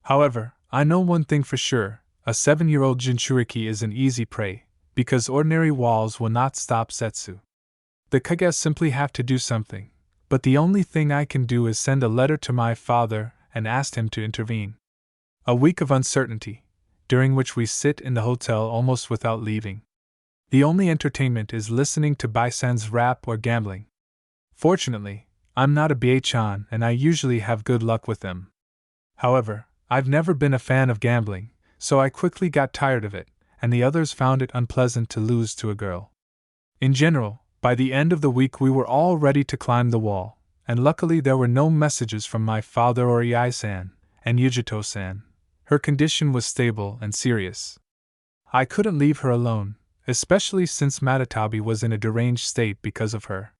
However, I know one thing for sure, a 7-year-old Jinchuriki is an easy prey, because ordinary walls will not stop Setsu. The Kage simply have to do something, but the only thing I can do is send a letter to my father and ask him to intervene. A week of uncertainty, during which we sit in the hotel almost without leaving. The only entertainment is listening to Baisan's rap or gambling. Fortunately, I'm not a Baichan and I usually have good luck with them. However, I've never been a fan of gambling, so I quickly got tired of it, and the others found it unpleasant to lose to a girl. In general, by the end of the week we were all ready to climb the wall, and luckily there were no messages from my father or Iai-san, and Yujito-san. Her condition was stable and serious. I couldn't leave her alone, especially since Matatabi was in a deranged state because of her.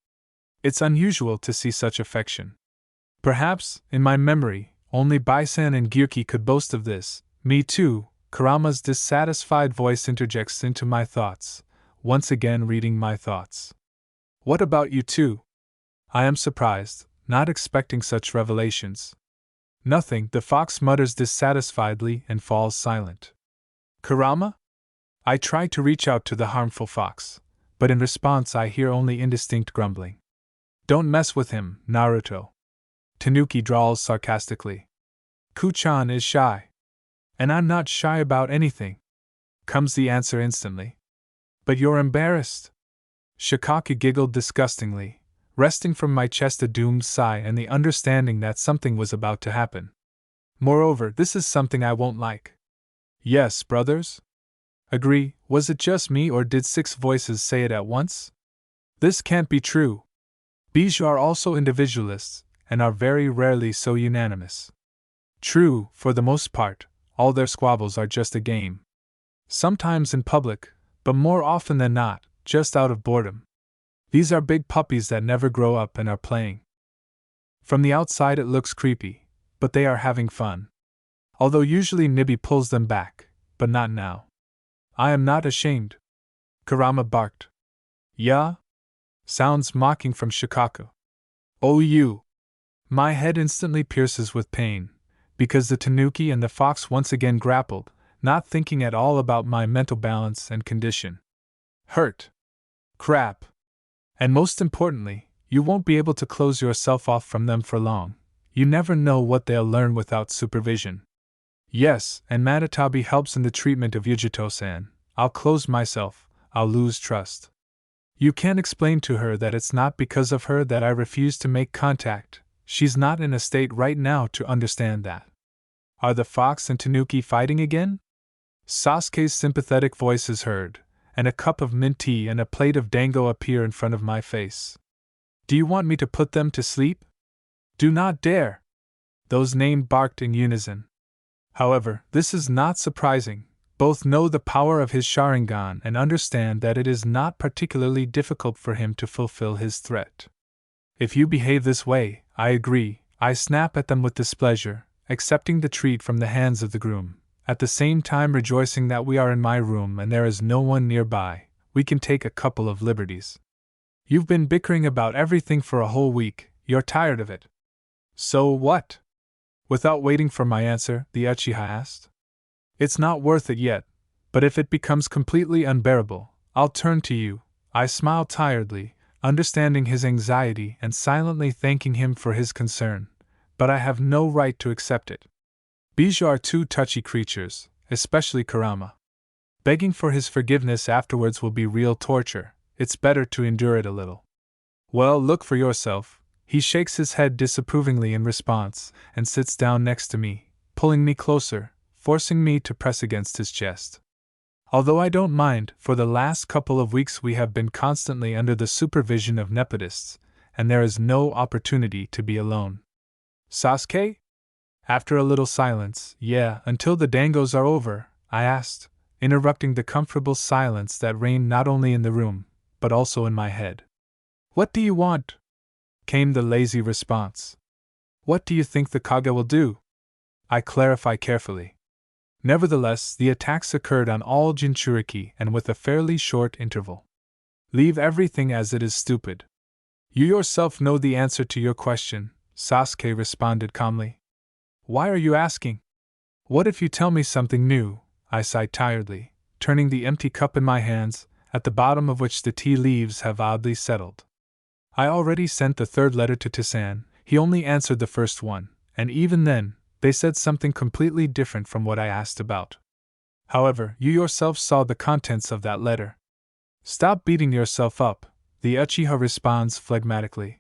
It's unusual to see such affection. Perhaps, in my memory, only Baisan and Gyuki could boast of this. Me too. Kurama's dissatisfied voice interjects into my thoughts, once again reading my thoughts. What about you two? I am surprised, not expecting such revelations. Nothing, the fox mutters dissatisfiedly and falls silent. Kurama? I try to reach out to the harmful fox, but in response I hear only indistinct grumbling. Don't mess with him, Naruto. Tanuki drawls sarcastically. Kuchan is shy. And I'm not shy about anything, comes the answer instantly. But you're embarrassed. Shikaki giggled disgustingly, resting from my chest a doomed sigh and the understanding that something was about to happen. Moreover, this is something I won't like. Yes, brothers? Agree, was it just me or did 6 voices say it at once? This can't be true. Biju are also individualists, and are very rarely so unanimous. True, for the most part, all their squabbles are just a game. Sometimes in public, but more often than not, just out of boredom. These are big puppies that never grow up and are playing. From the outside it looks creepy, but they are having fun. Although usually Nibi pulls them back, but not now. I am not ashamed. Kurama barked. Yeah? Sounds mocking from Shikaku. Oh you! My head instantly pierces with pain, because the tanuki and the fox once again grappled, not thinking at all about my mental balance and condition. Hurt. Crap. And most importantly, you won't be able to close yourself off from them for long. You never know what they'll learn without supervision. Yes, and Matatabi helps in the treatment of Yujito-san. I'll close myself, I'll lose trust. You can't explain to her that it's not because of her that I refuse to make contact. She's not in a state right now to understand that. Are the fox and tanuki fighting again? Sasuke's sympathetic voice is heard, and a cup of mint tea and a plate of dango appear in front of my face. Do you want me to put them to sleep? Do not dare! Those named barked in unison. However, this is not surprising. Both know the power of his Sharingan and understand that it is not particularly difficult for him to fulfill his threat. If you behave this way, I agree, I snap at them with displeasure, accepting the treat from the hands of the groom, at the same time rejoicing that we are in my room and there is no one nearby. We can take a couple of liberties. You've been bickering about everything for a whole week, you're tired of it. So what? Without waiting for my answer, the Uchiha asked. It's not worth it yet, but if it becomes completely unbearable, I'll turn to you. I smiled tiredly, understanding his anxiety and silently thanking him for his concern, but I have no right to accept it. Bijou are two touchy creatures, especially Kurama. Begging for his forgiveness afterwards will be real torture. It's better to endure it a little. Well, look for yourself. He shakes his head disapprovingly in response and sits down next to me, pulling me closer, forcing me to press against his chest. Although I don't mind, for the last couple of weeks we have been constantly under the supervision of nepotists, and there is no opportunity to be alone. Sasuke? After a little silence, yeah, until the dangos are over, I asked, interrupting the comfortable silence that reigned not only in the room, but also in my head. What do you want? Came the lazy response. What do you think the Kage will do? I clarify carefully. Nevertheless, the attacks occurred on all Jinchuriki and with a fairly short interval. Leave everything as it is, stupid. You yourself know the answer to your question, Sasuke responded calmly. Why are you asking? What if you tell me something new? I sighed tiredly, turning the empty cup in my hands, at the bottom of which the tea leaves have oddly settled. I already sent the third letter to Tisan. He only answered the first one, and even then, they said something completely different from what I asked about. However, you yourself saw the contents of that letter. Stop beating yourself up, the Uchiha responds phlegmatically.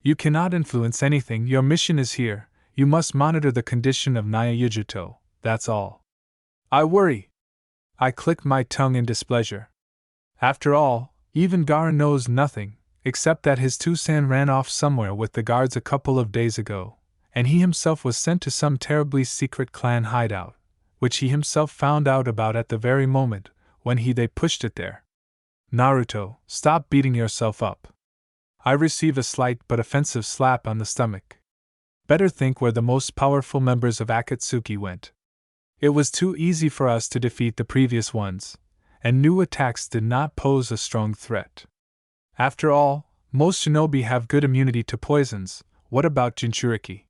You cannot influence anything, your mission is here, you must monitor the condition of Naya, that's all. I worry. I click my tongue in displeasure. After all, even Gaara knows nothing, except that his Tusan ran off somewhere with the guards a couple of days ago, and he himself was sent to some terribly secret clan hideout, which he himself found out about at the very moment when they pushed it there. Naruto, stop beating yourself up. I receive a slight but offensive slap on the stomach. Better think where the most powerful members of Akatsuki went. It was too easy for us to defeat the previous ones, and new attacks did not pose a strong threat. After all, most shinobi have good immunity to poisons. What about Jinchuriki?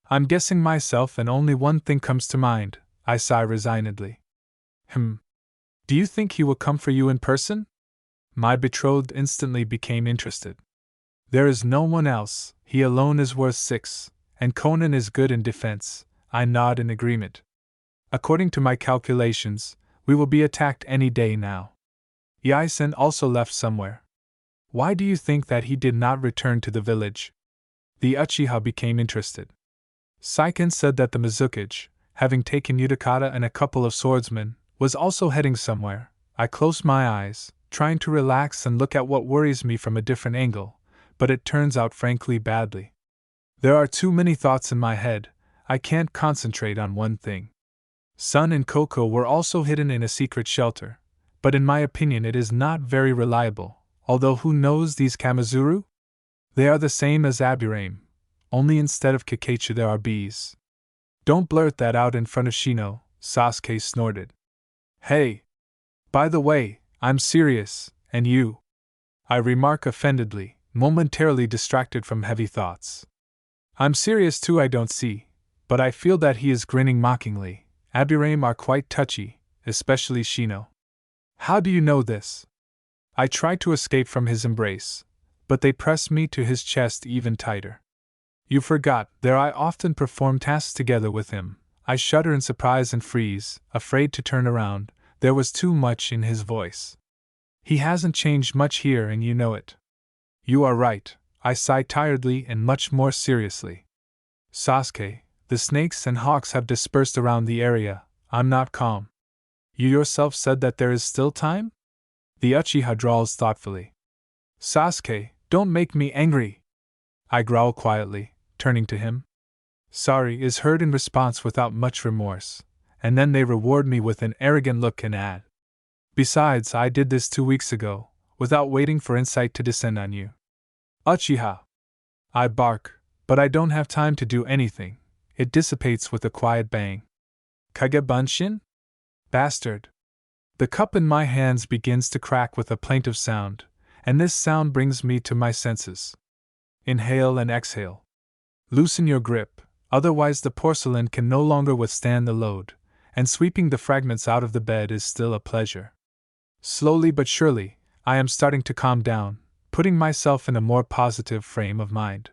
I'm guessing myself and only one thing comes to mind, I sigh resignedly. Do you think he will come for you in person? My betrothed instantly became interested. There is no one else, he alone is worth 6, and Konan is good in defense. I nod in agreement. According to my calculations, we will be attacked any day now. Yaisen also left somewhere. Why do you think that he did not return to the village? The Uchiha became interested. Saiken said that the Mizukage, having taken Utakata and a couple of swordsmen, was also heading somewhere. I close my eyes, trying to relax and look at what worries me from a different angle, but it turns out frankly badly. There are too many thoughts in my head, I can't concentrate on one thing. Sun and Koko were also hidden in a secret shelter, but in my opinion it is not very reliable, although who knows these Kamizuru? They are the same as Aburame, only instead of Kakachu there are bees. Don't blurt that out in front of Shino, Sasuke snorted. Hey! By the way, I'm serious, and you? I remark offendedly, momentarily distracted from heavy thoughts. I'm serious too, I don't see, but I feel that he is grinning mockingly. Aburame are quite touchy, especially Shino. How do you know this? I try to escape from his embrace, but they press me to his chest even tighter. You forgot, there I often perform tasks together with him. I shudder in surprise and freeze, afraid to turn around. There was too much in his voice. He hasn't changed much here and you know it. You are right, I sigh tiredly and much more seriously. Sasuke, the snakes and hawks have dispersed around the area. I'm not calm. You yourself said that there is still time? The Uchiha drawls thoughtfully. Sasuke, don't make me angry. I growl quietly, turning to him. Sorry is heard in response without much remorse, and then they reward me with an arrogant look and add. Besides, I did this 2 weeks ago, without waiting for insight to descend on you. Uchiha! I bark, But I don't have time to do anything. It dissipates with a quiet bang. Kagebunshin? Bastard. The cup in my hands begins to crack with a plaintive sound, and this sound brings me to my senses. Inhale and exhale. Loosen your grip, otherwise the porcelain can no longer withstand the load, and sweeping the fragments out of the bed is still a pleasure. Slowly but surely, I am starting to calm down, putting myself in a more positive frame of mind.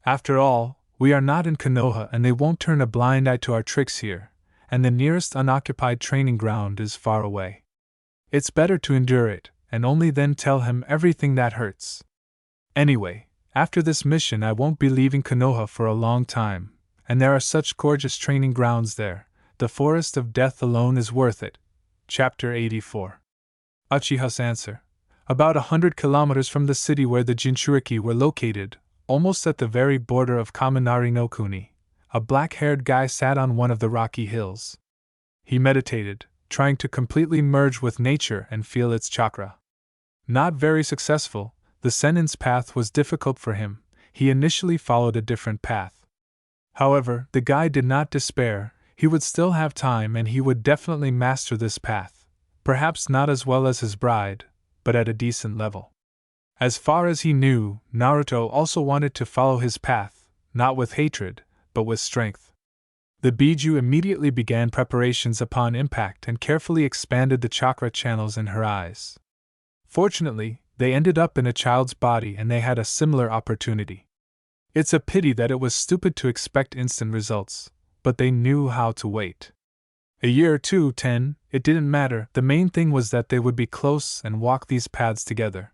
After all, we are not in Konoha and they won't turn a blind eye to our tricks here, and the nearest unoccupied training ground is far away. It's better to endure it, and only then tell him everything that hurts. Anyway, after this mission I won't be leaving Konoha for a long time, and there are such gorgeous training grounds there, the forest of death alone is worth it. Chapter 84. Uchiha's answer. About 100 kilometers from the city where the Jinchuriki were located, almost at the very border of Kaminari no Kuni, a black-haired guy sat on one of the rocky hills. He meditated, trying to completely merge with nature and feel its chakra. Not very successful, the Senin's path was difficult for him. He initially followed a different path. However, the guy did not despair. He would still have time and he would definitely master this path. Perhaps not as well as his bride, but at a decent level. As far as he knew, Naruto also wanted to follow his path, not with hatred, but with strength. The Biju immediately began preparations upon impact and carefully expanded the chakra channels in her eyes. Fortunately, they ended up in a child's body and they had a similar opportunity. It's a pity that it was stupid to expect instant results, but they knew how to wait. A year or 2, 10, it didn't matter, the main thing was that they would be close and walk these paths together.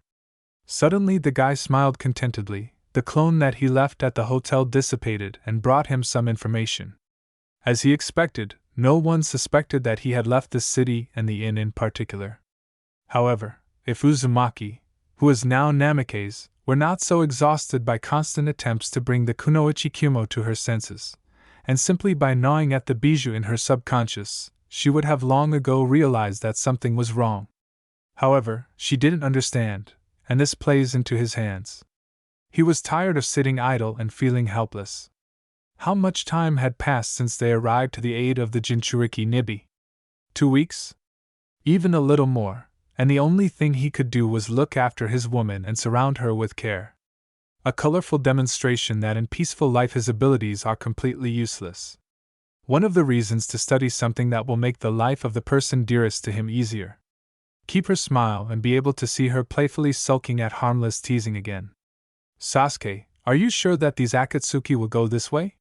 Suddenly the guy smiled contentedly. The clone that he left at the hotel dissipated and brought him some information. As he expected, no one suspected that he had left the city and the inn in particular. However, if Uzumaki, who was now Namikaze, were not so exhausted by constant attempts to bring the Kunoichi Kumo to her senses, and simply by gnawing at the bijou in her subconscious, she would have long ago realized that something was wrong. However, she didn't understand, and this plays into his hands. He was tired of sitting idle and feeling helpless. How much time had passed since they arrived to the aid of the Jinchuriki Nibi? 2 weeks? Even a little more, and the only thing he could do was look after his woman and surround her with care. A colorful demonstration that in peaceful life his abilities are completely useless. One of the reasons to study something that will make the life of the person dearest to him easier. Keep her smile and be able to see her playfully sulking at harmless teasing again. Sasuke, are you sure that these Akatsuki will go this way?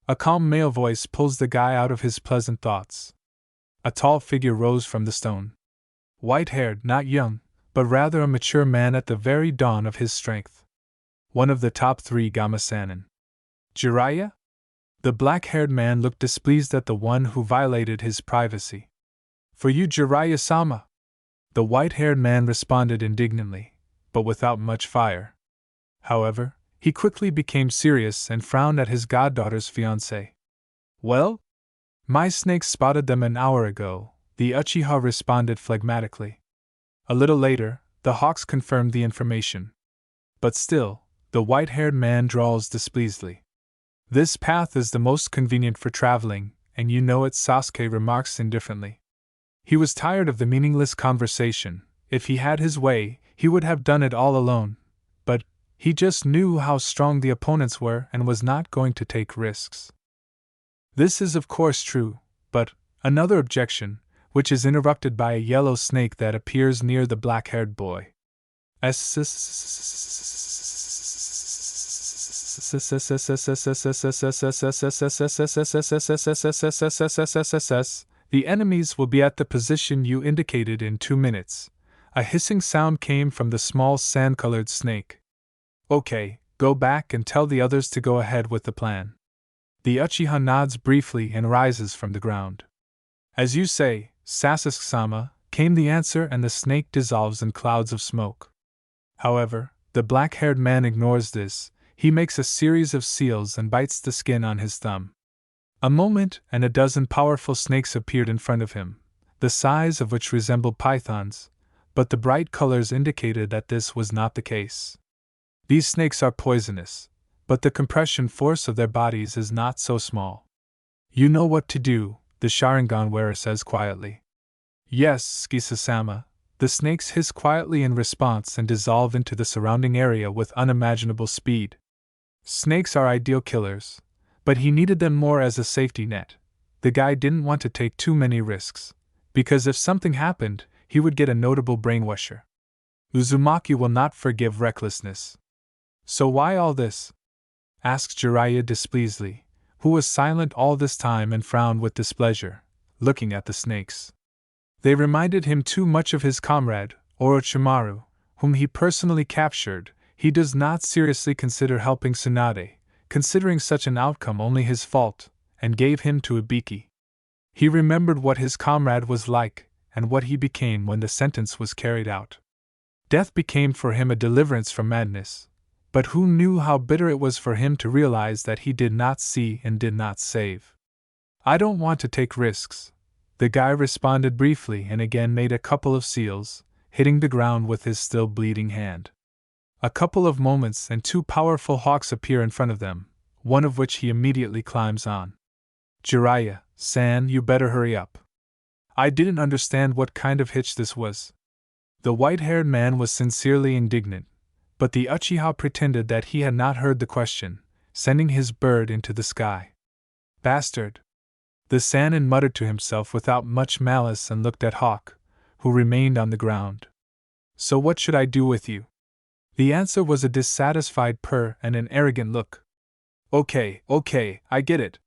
A calm male voice pulls the guy out of his pleasant thoughts. A tall figure rose from the stone. White-haired, not young, but rather a mature man at the very dawn of his strength. One of the top 3 Gama-sanin. Jiraiya? The black-haired man looked displeased at the one who violated his privacy. For you, Jiraiya-sama? The white-haired man responded indignantly, but without much fire. However, he quickly became serious and frowned at his goddaughter's fiancé. Well? My snakes spotted them an hour ago, the Uchiha responded phlegmatically. A little later, the hawks confirmed the information. But still, the white-haired man drawls displeasedly. This path is the most convenient for traveling, and you know it, Sasuke remarks indifferently. He was tired of the meaningless conversation. If he had his way, he would have done it all alone. But he just knew how strong the opponents were and was not going to take risks. This is of course true, but another objection, which is interrupted by a yellow snake that appears near the black-haired boy. The enemies will be at the position you indicated in 2 minutes. A hissing sound came from the small sand-colored snake. Okay, go back and tell the others to go ahead with the plan. The Uchiha nods briefly and rises from the ground. As you say, Sasuke-sama, came the answer, and the snake dissolves in clouds of smoke. However, the black-haired man ignores this. He makes a series of seals and bites the skin on his thumb. A moment, and a dozen powerful snakes appeared in front of him, the size of which resembled pythons, but the bright colors indicated that this was not the case. These snakes are poisonous, but the compression force of their bodies is not so small. You know what to do, the Sharingan wearer says quietly. Yes, Skisa-sama, the snakes hiss quietly in response and dissolve into the surrounding area with unimaginable speed. Snakes are ideal killers, but he needed them more as a safety net. The guy didn't want to take too many risks, because if something happened, he would get a notable brainwasher. Uzumaki will not forgive recklessness. So why all this? Asked Jiraiya displeasedly, who was silent all this time and frowned with displeasure, looking at the snakes. They reminded him too much of his comrade, Orochimaru, whom he personally captured. He does not seriously consider helping Tsunade, considering such an outcome only his fault, and gave him to Ibiki. He remembered what his comrade was like, and what he became when the sentence was carried out. Death became for him a deliverance from madness, but who knew how bitter it was for him to realize that he did not see and did not save. I don't want to take risks, the guy responded briefly and again made a couple of seals, hitting the ground with his still bleeding hand. A couple of moments and two powerful hawks appear in front of them, one of which he immediately climbs on. Jiraiya-san, you better hurry up. I didn't understand what kind of hitch this was. The white-haired man was sincerely indignant, but the Uchiha pretended that he had not heard the question, sending his bird into the sky. Bastard! The Sannin muttered to himself without much malice and looked at Hawk, who remained on the ground. So what should I do with you? The answer was a dissatisfied purr and an arrogant look. Okay, I get it.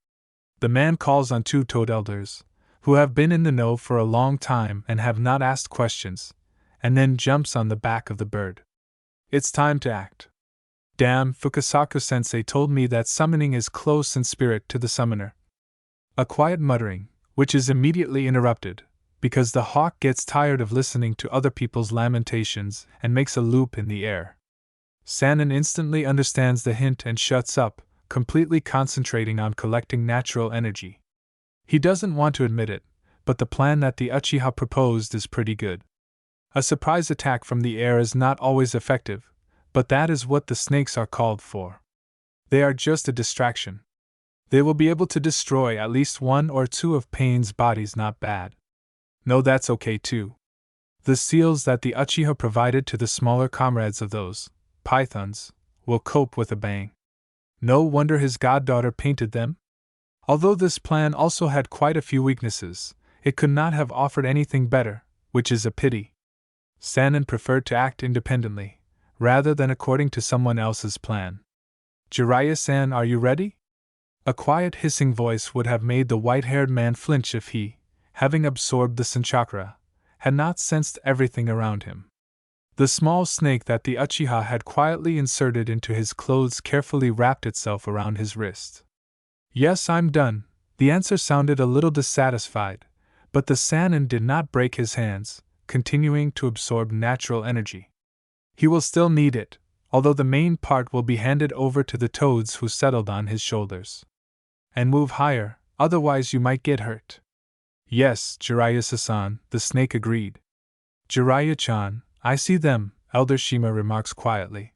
The man calls on two toad elders, who have been in the know for a long time and have not asked questions, and then jumps on the back of the bird. It's time to act. Damn, Fukasaku-sensei told me that summoning is close in spirit to the summoner. A quiet muttering, which is immediately interrupted, because the hawk gets tired of listening to other people's lamentations and makes a loop in the air. Sannin instantly understands the hint and shuts up, completely concentrating on collecting natural energy. He doesn't want to admit it, but the plan that the Uchiha proposed is pretty good. A surprise attack from the air is not always effective, but that is what the snakes are called for. They are just a distraction. They will be able to destroy at least one or two of Pain's bodies, not bad. No, that's okay too. The seals that the Uchiha provided to the smaller comrades of those pythons will cope with a bang. No wonder his goddaughter painted them. Although this plan also had quite a few weaknesses, it could not have offered anything better, which is a pity. Sannin preferred to act independently, rather than according to someone else's plan. Jiraiya-san, are you ready? A quiet hissing voice would have made the white-haired man flinch if he, having absorbed the Senchakra, had not sensed everything around him. The small snake that the Uchiha had quietly inserted into his clothes carefully wrapped itself around his wrist. Yes, I'm done. The answer sounded a little dissatisfied, but the Sannin did not break his hands, continuing to absorb natural energy. He will still need it, although the main part will be handed over to the toads who settled on his shoulders. And move higher, otherwise you might get hurt. Yes, Jiraiya-san, the snake agreed. Jiraiya-chan, I see them, Elder Shima remarks quietly.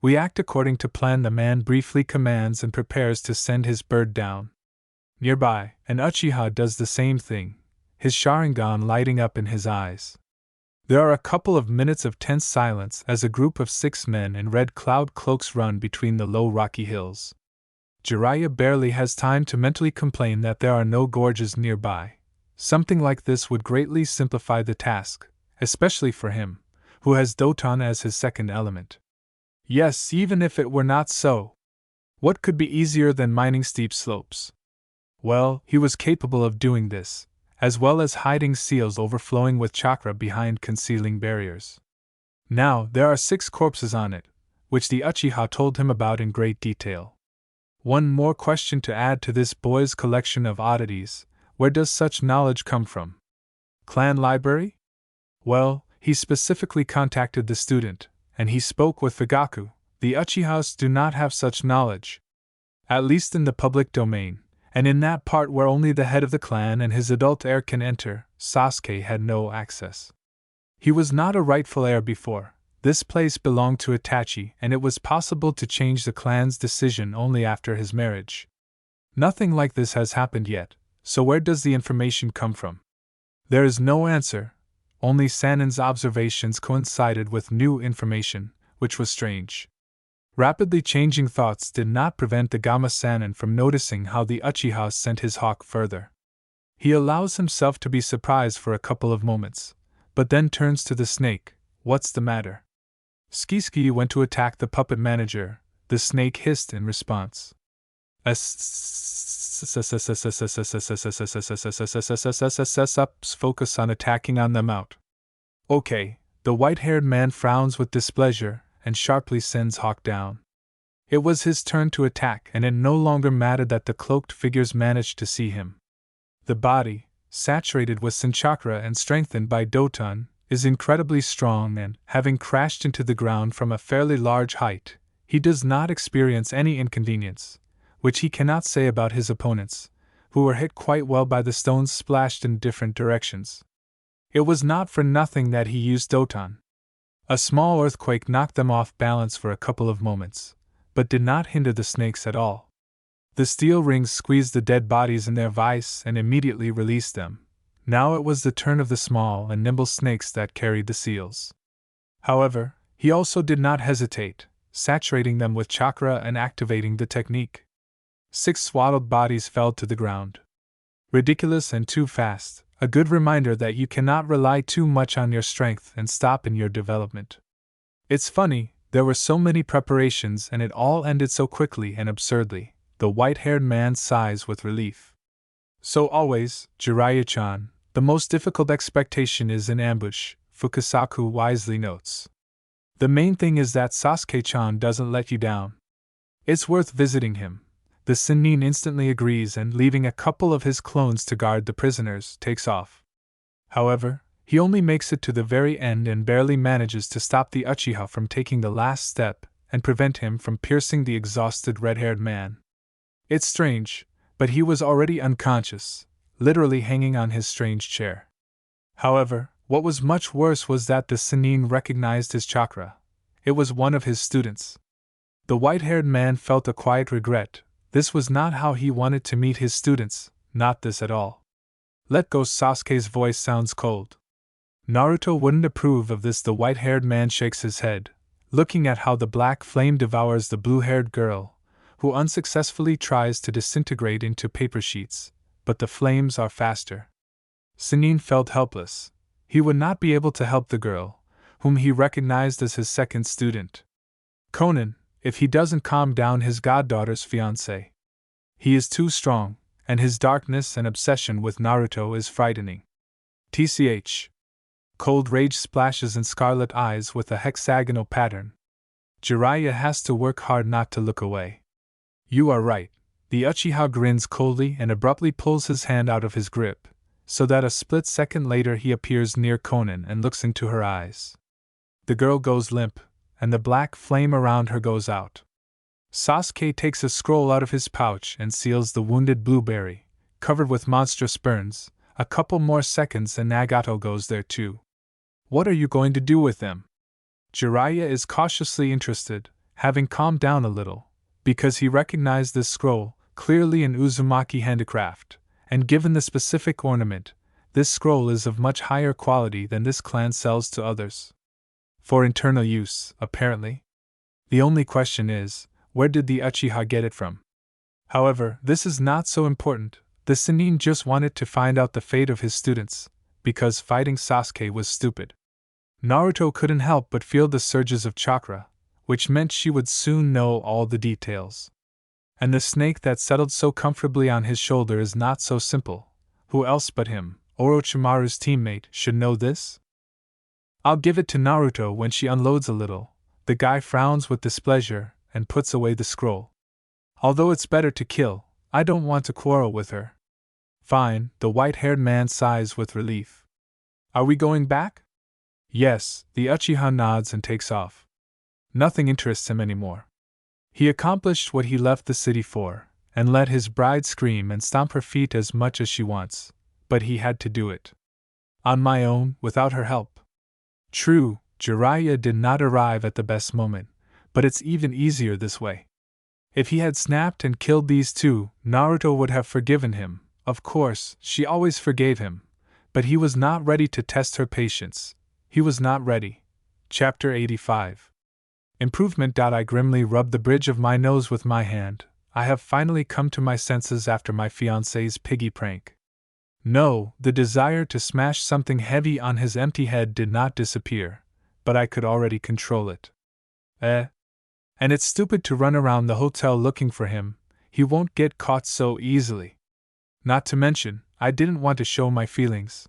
We act according to plan, the man briefly commands and prepares to send his bird down. Nearby, an Uchiha does the same thing, his Sharingan lighting up in his eyes. There are a couple of minutes of tense silence as a group of 6 men in red cloud cloaks run between the low rocky hills. Jiraiya barely has time to mentally complain that there are no gorges nearby. Something like this would greatly simplify the task, especially for him, who has Doton as his second element. Yes, even if it were not so. What could be easier than mining steep slopes? Well, he was capable of doing this, as well as hiding seals overflowing with chakra behind concealing barriers. Now, there are 6 corpses on it, which the Uchiha told him about in great detail. One more question to add to this boy's collection of oddities: where does such knowledge come from? Clan library? Well, he specifically contacted the student, and he spoke with Fugaku. The Uchihas do not have such knowledge. At least in the public domain, and in that part where only the head of the clan and his adult heir can enter, Sasuke had no access. He was not a rightful heir before, This place belonged to Itachi, and it was possible to change the clan's decision only after his marriage. Nothing like this has happened yet, so where does the information come from? There is no answer, only Sannin's observations coincided with new information, which was strange. Rapidly changing thoughts did not prevent the Gamma Sannin from noticing how the Uchiha sent his hawk further. He allows himself to be surprised for a couple of moments, but then turns to the snake. What's the matter? Skiski went to attack the puppet manager. The snake hissed in response. Focus on attacking on them out. Okay, the white-haired man frowns with displeasure and sharply sends Hawk down. It was his turn to attack, and it no longer mattered that the cloaked figures managed to see him. The body, saturated with Senchakra and strengthened by Doton, is incredibly strong and, having crashed into the ground from a fairly large height, he does not experience any inconvenience, which he cannot say about his opponents, who were hit quite well by the stones splashed in different directions. It was not for nothing that he used Doton. A small earthquake knocked them off balance for a couple of moments, but did not hinder the snakes at all. The steel rings squeezed the dead bodies in their vise and immediately released them. Now it was the turn of the small and nimble snakes that carried the seals. However, he also did not hesitate, saturating them with chakra and activating the technique. 6 swaddled bodies fell to the ground. Ridiculous and too fast, a good reminder that you cannot rely too much on your strength and stop in your development. It's funny, there were so many preparations and it all ended so quickly and absurdly, the white-haired man sighs with relief. So always, Jiraiya-chan, the most difficult expectation is in ambush, Fukasaku wisely notes. The main thing is that Sasuke-chan doesn't let you down. It's worth visiting him. The Sennin instantly agrees and, leaving a couple of his clones to guard the prisoners, takes off. However, he only makes it to the very end and barely manages to stop the Uchiha from taking the last step and prevent him from piercing the exhausted red-haired man. It's strange, but he was already unconscious, literally hanging on his strange chair. However, what was much worse was that the Sennin recognized his chakra. It was one of his students. The white-haired man felt a quiet regret. This was not how he wanted to meet his students, not this at all. Let go. Sasuke's voice sounds cold. Naruto wouldn't approve of this. The white-haired man shakes his head, looking at how the black flame devours the blue-haired girl, who unsuccessfully tries to disintegrate into paper sheets, but the flames are faster. Sennin felt helpless. He would not be able to help the girl, whom he recognized as his second student. Conan, if he doesn't calm down his goddaughter's fiancé. He is too strong, and his darkness and obsession with Naruto is frightening. TCH. Cold rage splashes in scarlet eyes with a hexagonal pattern. Jiraiya has to work hard not to look away. You are right. The Uchiha grins coldly and abruptly pulls his hand out of his grip, so that a split second later he appears near Conan and looks into her eyes. The girl goes limp, and the black flame around her goes out. Sasuke takes a scroll out of his pouch and seals the wounded blueberry, covered with monstrous burns. A couple more seconds and Nagato goes there too. What are you going to do with them? Jiraiya is cautiously interested, having calmed down a little, because he recognized this scroll, clearly an Uzumaki handicraft, and given the specific ornament, this scroll is of much higher quality than this clan sells to others. For internal use, apparently. The only question is, where did the Uchiha get it from? However, this is not so important. The Sennin just wanted to find out the fate of his students, because fighting Sasuke was stupid. Naruto couldn't help but feel the surges of chakra, which meant she would soon know all the details. And the snake that settled so comfortably on his shoulder is not so simple. Who else but him, Orochimaru's teammate, should know this? I'll give it to Naruto when she unloads a little. The guy frowns with displeasure and puts away the scroll. Although it's better to kill, I don't want to quarrel with her. Fine, the white-haired man sighs with relief. Are we going back? Yes, the Uchiha nods and takes off. Nothing interests him anymore. He accomplished what he left the city for, and let his bride scream and stomp her feet as much as she wants, but he had to do it. On my own, without her help. True, Jiraiya did not arrive at the best moment, but it's even easier this way. If he had snapped and killed these two, Naruto would have forgiven him. Of course, she always forgave him, but he was not ready to test her patience. He was not ready. Chapter 85. Improvement. I grimly rubbed the bridge of my nose with my hand. I have finally come to my senses after my fiancé's piggy prank. No, the desire to smash something heavy on his empty head did not disappear, but I could already control it. And it's stupid to run around the hotel looking for him. He won't get caught so easily. Not to mention, I didn't want to show my feelings.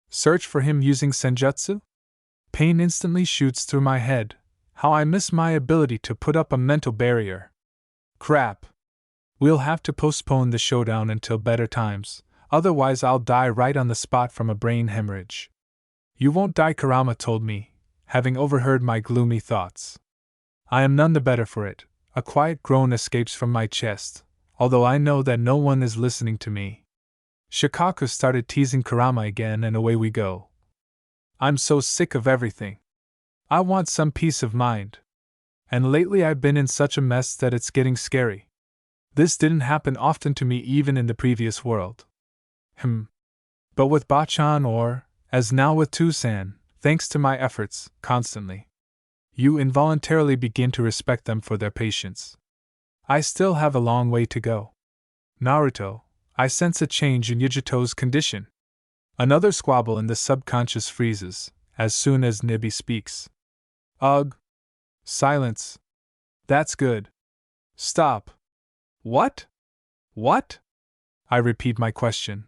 Search for him using senjutsu? Pain instantly shoots through my head. How I miss my ability to put up a mental barrier. Crap. We'll have to postpone the showdown until better times, otherwise I'll die right on the spot from a brain hemorrhage. You won't die, Kurama told me, having overheard my gloomy thoughts. I am none the better for it. A quiet groan escapes from my chest, although I know that no one is listening to me. Shikaku started teasing Kurama again, and away we go. I'm so sick of everything. I want some peace of mind. And lately I've been in such a mess that it's getting scary. This didn't happen often to me even in the previous world. But with Bachan or, as now with Toussaint, thanks to my efforts, constantly, you involuntarily begin to respect them for their patience. I still have a long way to go. Naruto, I sense a change in Yujito's condition. Another squabble in the subconscious freezes, as soon as Nibi speaks. Ugh. Silence. That's good. Stop. What? What? I repeat my question.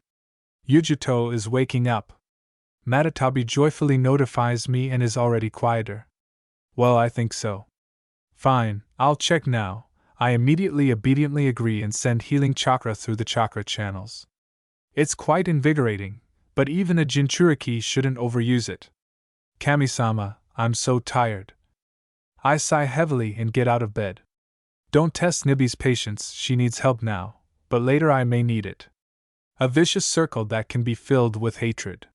Yujito is waking up. Matatabi joyfully notifies me and is already quieter. Well, I think so. Fine, I'll check now. I immediately obediently agree and send healing chakra through the chakra channels. It's quite invigorating, but even a Jinchuriki shouldn't overuse it. Kami-sama, I'm so tired. I sigh heavily and get out of bed. Don't test Nibi's patience, she needs help now, but later I may need it. A vicious circle that can be filled with hatred.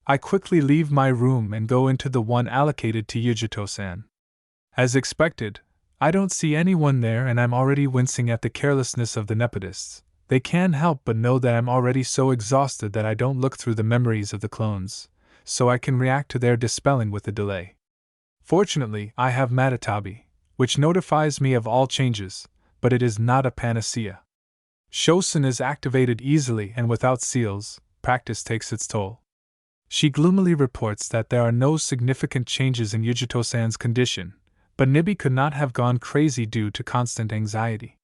I quickly leave my room and go into the one allocated to Yujito-san. As expected, I don't see anyone there and I'm already wincing at the carelessness of the nepotists. They can't help but know that I'm already so exhausted that I don't look through the memories of the clones, so I can react to their dispelling with a delay. Fortunately, I have Matatabi, which notifies me of all changes, but it is not a panacea. Shosen is activated easily and without seals. Practice takes its toll. She gloomily reports that there are no significant changes in Yujito-san's condition, but Nibi could not have gone crazy due to constant anxiety.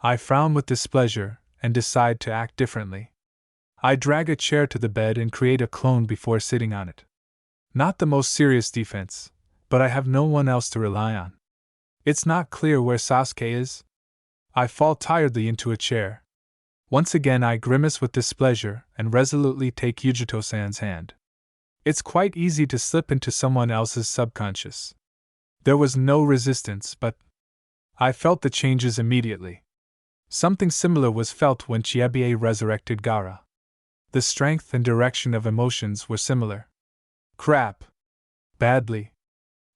I frown with displeasure and decide to act differently. I drag a chair to the bed and create a clone before sitting on it. Not the most serious defense, but I have no one else to rely on. It's not clear where Sasuke is. I fall tiredly into a chair. Once again I grimace with displeasure and resolutely take Yujito-san's hand. It's quite easy to slip into someone else's subconscious. There was no resistance, but I felt the changes immediately. Something similar was felt when Chiebie resurrected Gaara. The strength and direction of emotions were similar. Crap. Badly.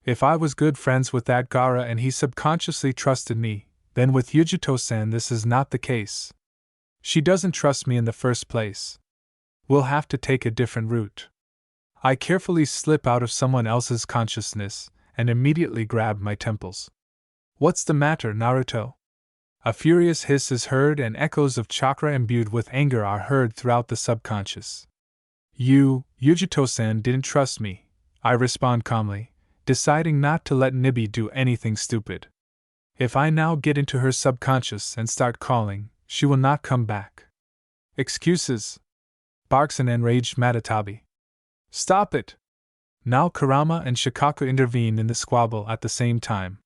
If I was good friends with that Gaara and he subconsciously trusted me, then with Yujito-san this is not the case. She doesn't trust me in the first place. We'll have to take a different route. I carefully slip out of someone else's consciousness and immediately grab my temples. What's the matter, Naruto? A furious hiss is heard and echoes of chakra imbued with anger are heard throughout the subconscious. Yujito-san didn't trust me, I respond calmly, deciding not to let Nibi do anything stupid. If I now get into her subconscious and start calling, she will not come back. Excuses, barks an enraged Matatabi. Stop it! Now Kurama and Shikaku intervene in the squabble at the same time.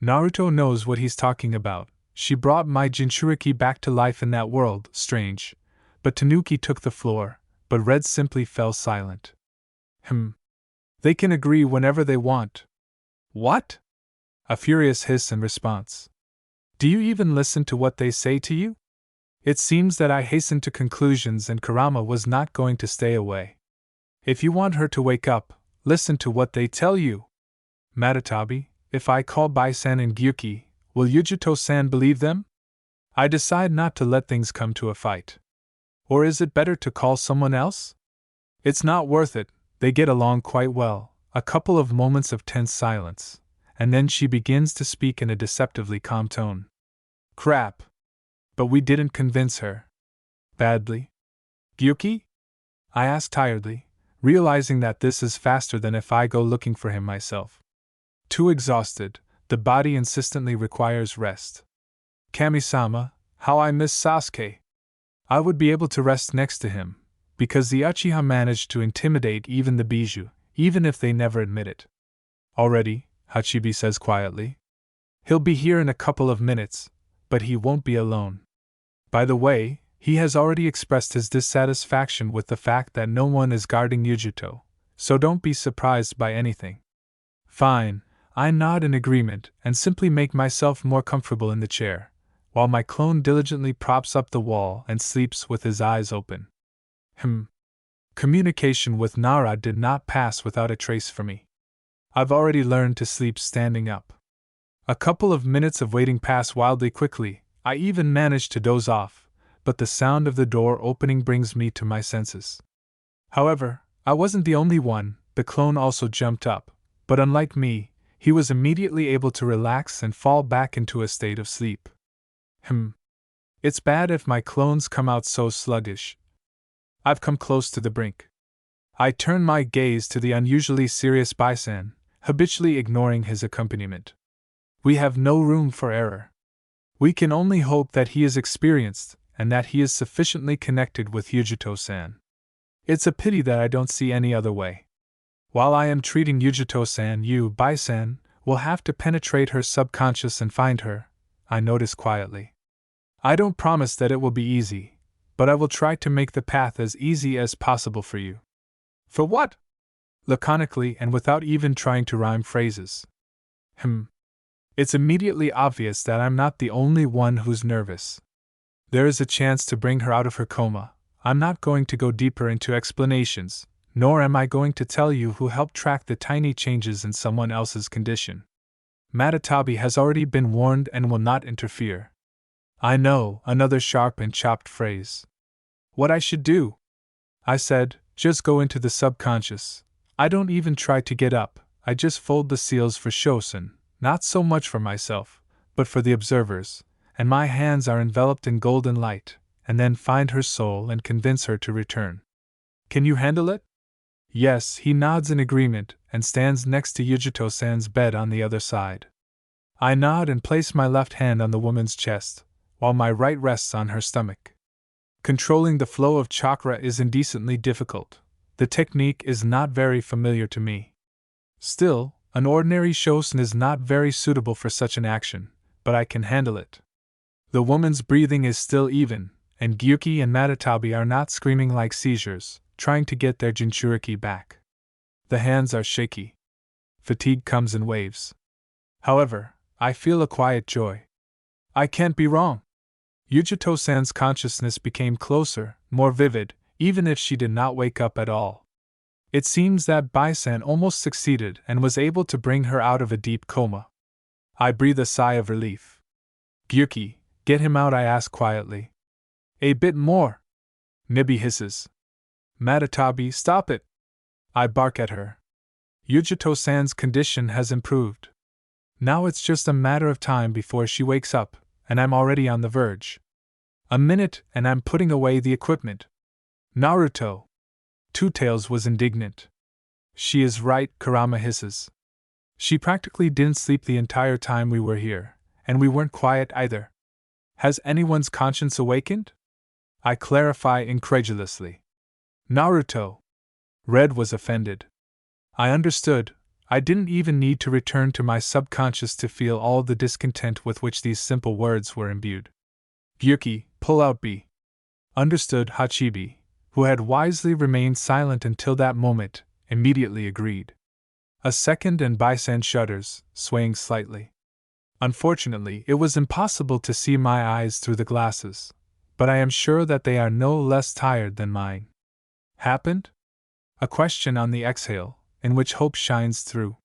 Naruto knows what he's talking about. She brought my Jinchuriki back to life in that world, strange. But Tanuki took the floor, but Red simply fell silent. They can agree whenever they want. What? A furious hiss in response. Do you even listen to what they say to you? It seems that I hastened to conclusions and Kurama was not going to stay away. If you want her to wake up, Listen to what they tell you. Matatabi, if I call Bai-san and Gyuki, will Yujito-san believe them? I decide not to let things come to a fight. Or is it better to call someone else? It's not worth it, they get along quite well. A couple of moments of tense silence, and then she begins to speak in a deceptively calm tone. Crap. But we didn't convince her. Badly? Gyuki? I ask tiredly, realizing that this is faster than if I go looking for him myself. Too exhausted, the body insistently requires rest. Kami-sama, how I miss Sasuke. I would be able to rest next to him, because the Uchiha managed to intimidate even the Bijou, even if they never admit it. Already, Hachibi says quietly. He'll be here in a couple of minutes, but he won't be alone. By the way, he has already expressed his dissatisfaction with the fact that no one is guarding Yujito, so don't be surprised by anything. Fine, I nod in agreement and simply make myself more comfortable in the chair, while my clone diligently props up the wall and sleeps with his eyes open. Communication with Nara did not pass without a trace for me. I've already learned to sleep standing up. A couple of minutes of waiting pass wildly quickly. I even managed to doze off, but the sound of the door opening brings me to my senses. However, I wasn't the only one. The clone also jumped up, but unlike me, he was immediately able to relax and fall back into a state of sleep. It's bad if my clones come out so sluggish. I've come close to the brink. I turn my gaze to the unusually serious Bai-san, habitually ignoring his accompaniment. We have no room for error. We can only hope that he is experienced and that he is sufficiently connected with Yujito-san. It's a pity that I don't see any other way. While I am treating Yujito-san, you, Bai-san, will have to penetrate her subconscious and find her, I notice quietly. I don't promise that it will be easy, but I will try to make the path as easy as possible for you. For what? Laconically and without even trying to rhyme phrases. It's immediately obvious that I'm not the only one who's nervous. There is a chance to bring her out of her coma. I'm not going to go deeper into explanations, nor am I going to tell you who helped track the tiny changes in someone else's condition. Matatabi has already been warned and will not interfere. I know, another sharp and chopped phrase. What I should do? I said, just go into the subconscious. I don't even try to get up, I just fold the seals for Shosen, not so much for myself, but for the observers, and my hands are enveloped in golden light, and then find her soul and convince her to return. Can you handle it? Yes, he nods in agreement and stands next to Yujito-san's bed on the other side. I nod and place my left hand on the woman's chest, while my right rests on her stomach. Controlling the flow of chakra is indecently difficult. The technique is not very familiar to me. Still, an ordinary Shosen is not very suitable for such an action, but I can handle it. The woman's breathing is still even, and Gyuki and Matatabi are not screaming like seizures, trying to get their Jinchuriki back. The hands are shaky. Fatigue comes in waves. However, I feel a quiet joy. I can't be wrong. Yujito-san's consciousness became closer, more vivid, even if she did not wake up at all. It seems that Bai-san almost succeeded and was able to bring her out of a deep coma. I breathe a sigh of relief. Gyuki, get him out, I ask quietly. A bit more. Nibi hisses. Matatabi, stop it. I bark at her. Yujito-san's condition has improved. Now it's just a matter of time before she wakes up, and I'm already on the verge. A minute and I'm putting away the equipment. Naruto. Two Tails was indignant. She is right, Kurama hisses. She practically didn't sleep the entire time we were here, and we weren't quiet either. Has anyone's conscience awakened? I clarify incredulously. Naruto. Red was offended. I understood. I didn't even need to return to my subconscious to feel all the discontent with which these simple words were imbued. Gyuki, pull out B. Understood. Hachibi, who had wisely remained silent until that moment, immediately agreed. A second and Bai-san shudders, swaying slightly. Unfortunately, it was impossible to see my eyes through the glasses, but I am sure that they are no less tired than mine. Happened? A question on the exhale, in which hope shines through.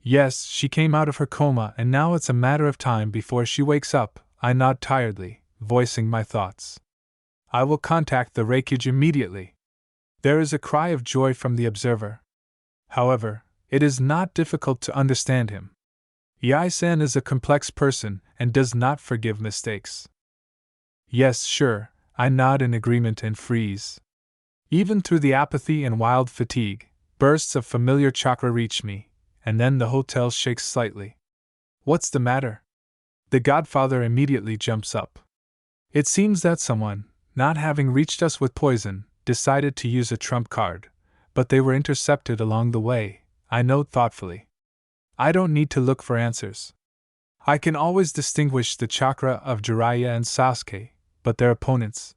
Yes, she came out of her coma and now it's a matter of time before she wakes up, I nod tiredly, voicing my thoughts. I will contact the Reikage immediately. There is a cry of joy from the observer. However, it is not difficult to understand him. Iai-san is a complex person and does not forgive mistakes. Yes, sure, I nod in agreement and freeze. Even through the apathy and wild fatigue, bursts of familiar chakra reach me, and then the hotel shakes slightly. What's the matter? The godfather immediately jumps up. It seems that someone, not having reached us with poison, decided to use a trump card, but they were intercepted along the way, I note thoughtfully. I don't need to look for answers. I can always distinguish the chakra of Jiraiya and Sasuke, but their opponents.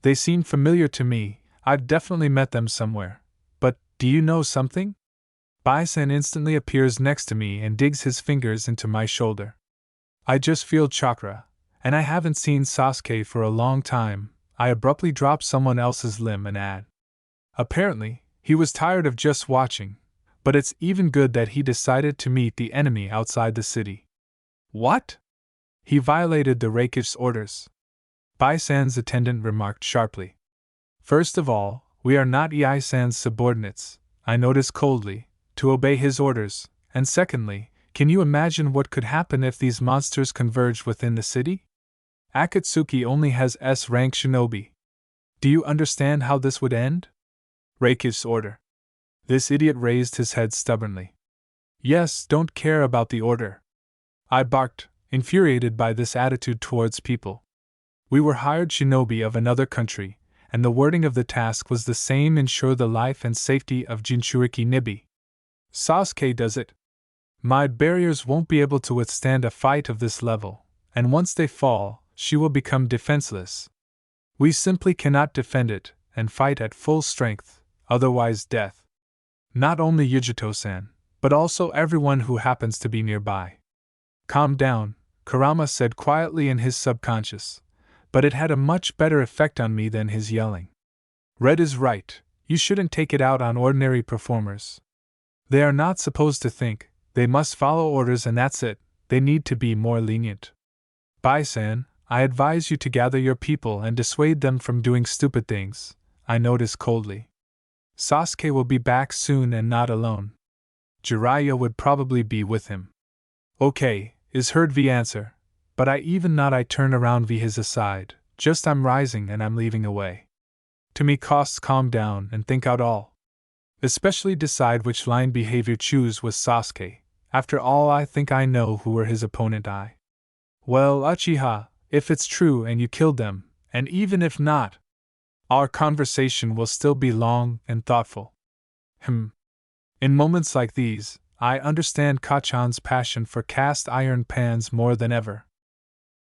They seem familiar to me, I've definitely met them somewhere. But, do you know something? Bai-san instantly appears next to me and digs his fingers into my shoulder. I just feel chakra, and I haven't seen Sasuke for a long time. I abruptly drop someone else's limb and add. Apparently, he was tired of just watching, but it's even good that he decided to meet the enemy outside the city. What? He violated the Reikage's orders. Bai-san's attendant remarked sharply. First of all, we are not Iai-san's subordinates, I notice coldly, to obey his orders, and secondly, can you imagine what could happen if these monsters converged within the city? Akatsuki only has S-rank shinobi. Do you understand how this would end? Reikage's order. This idiot raised his head stubbornly. Yes, don't care about the order. I barked, infuriated by this attitude towards people. We were hired shinobi of another country, and the wording of the task was the same: ensure the life and safety of Jinchuriki Nibi. Sasuke does it. My barriers won't be able to withstand a fight of this level, and once they fall, she will become defenseless. We simply cannot defend it and fight at full strength, otherwise death. Not only Yujito-san, but also everyone who happens to be nearby. Calm down, Kurama said quietly in his subconscious, but it had a much better effect on me than his yelling. Red is right, you shouldn't take it out on ordinary performers. They are not supposed to think, they must follow orders and that's it, they need to be more lenient. Bai-san, I advise you to gather your people and dissuade them from doing stupid things, I noticed coldly. Sasuke will be back soon and not alone. Jiraiya would probably be with him. Okay, is heard the answer, but I even nod. I turn around his aside, just I'm rising and I'm leaving away. To me costs calm down and think out all. Especially decide which line behavior choose with Sasuke. After all, I think I know who were his opponent. Well, Uchiha, if it's true and you killed them, and even if not, our conversation will still be long and thoughtful. In moments like these, I understand Kachan's passion for cast iron pans more than ever.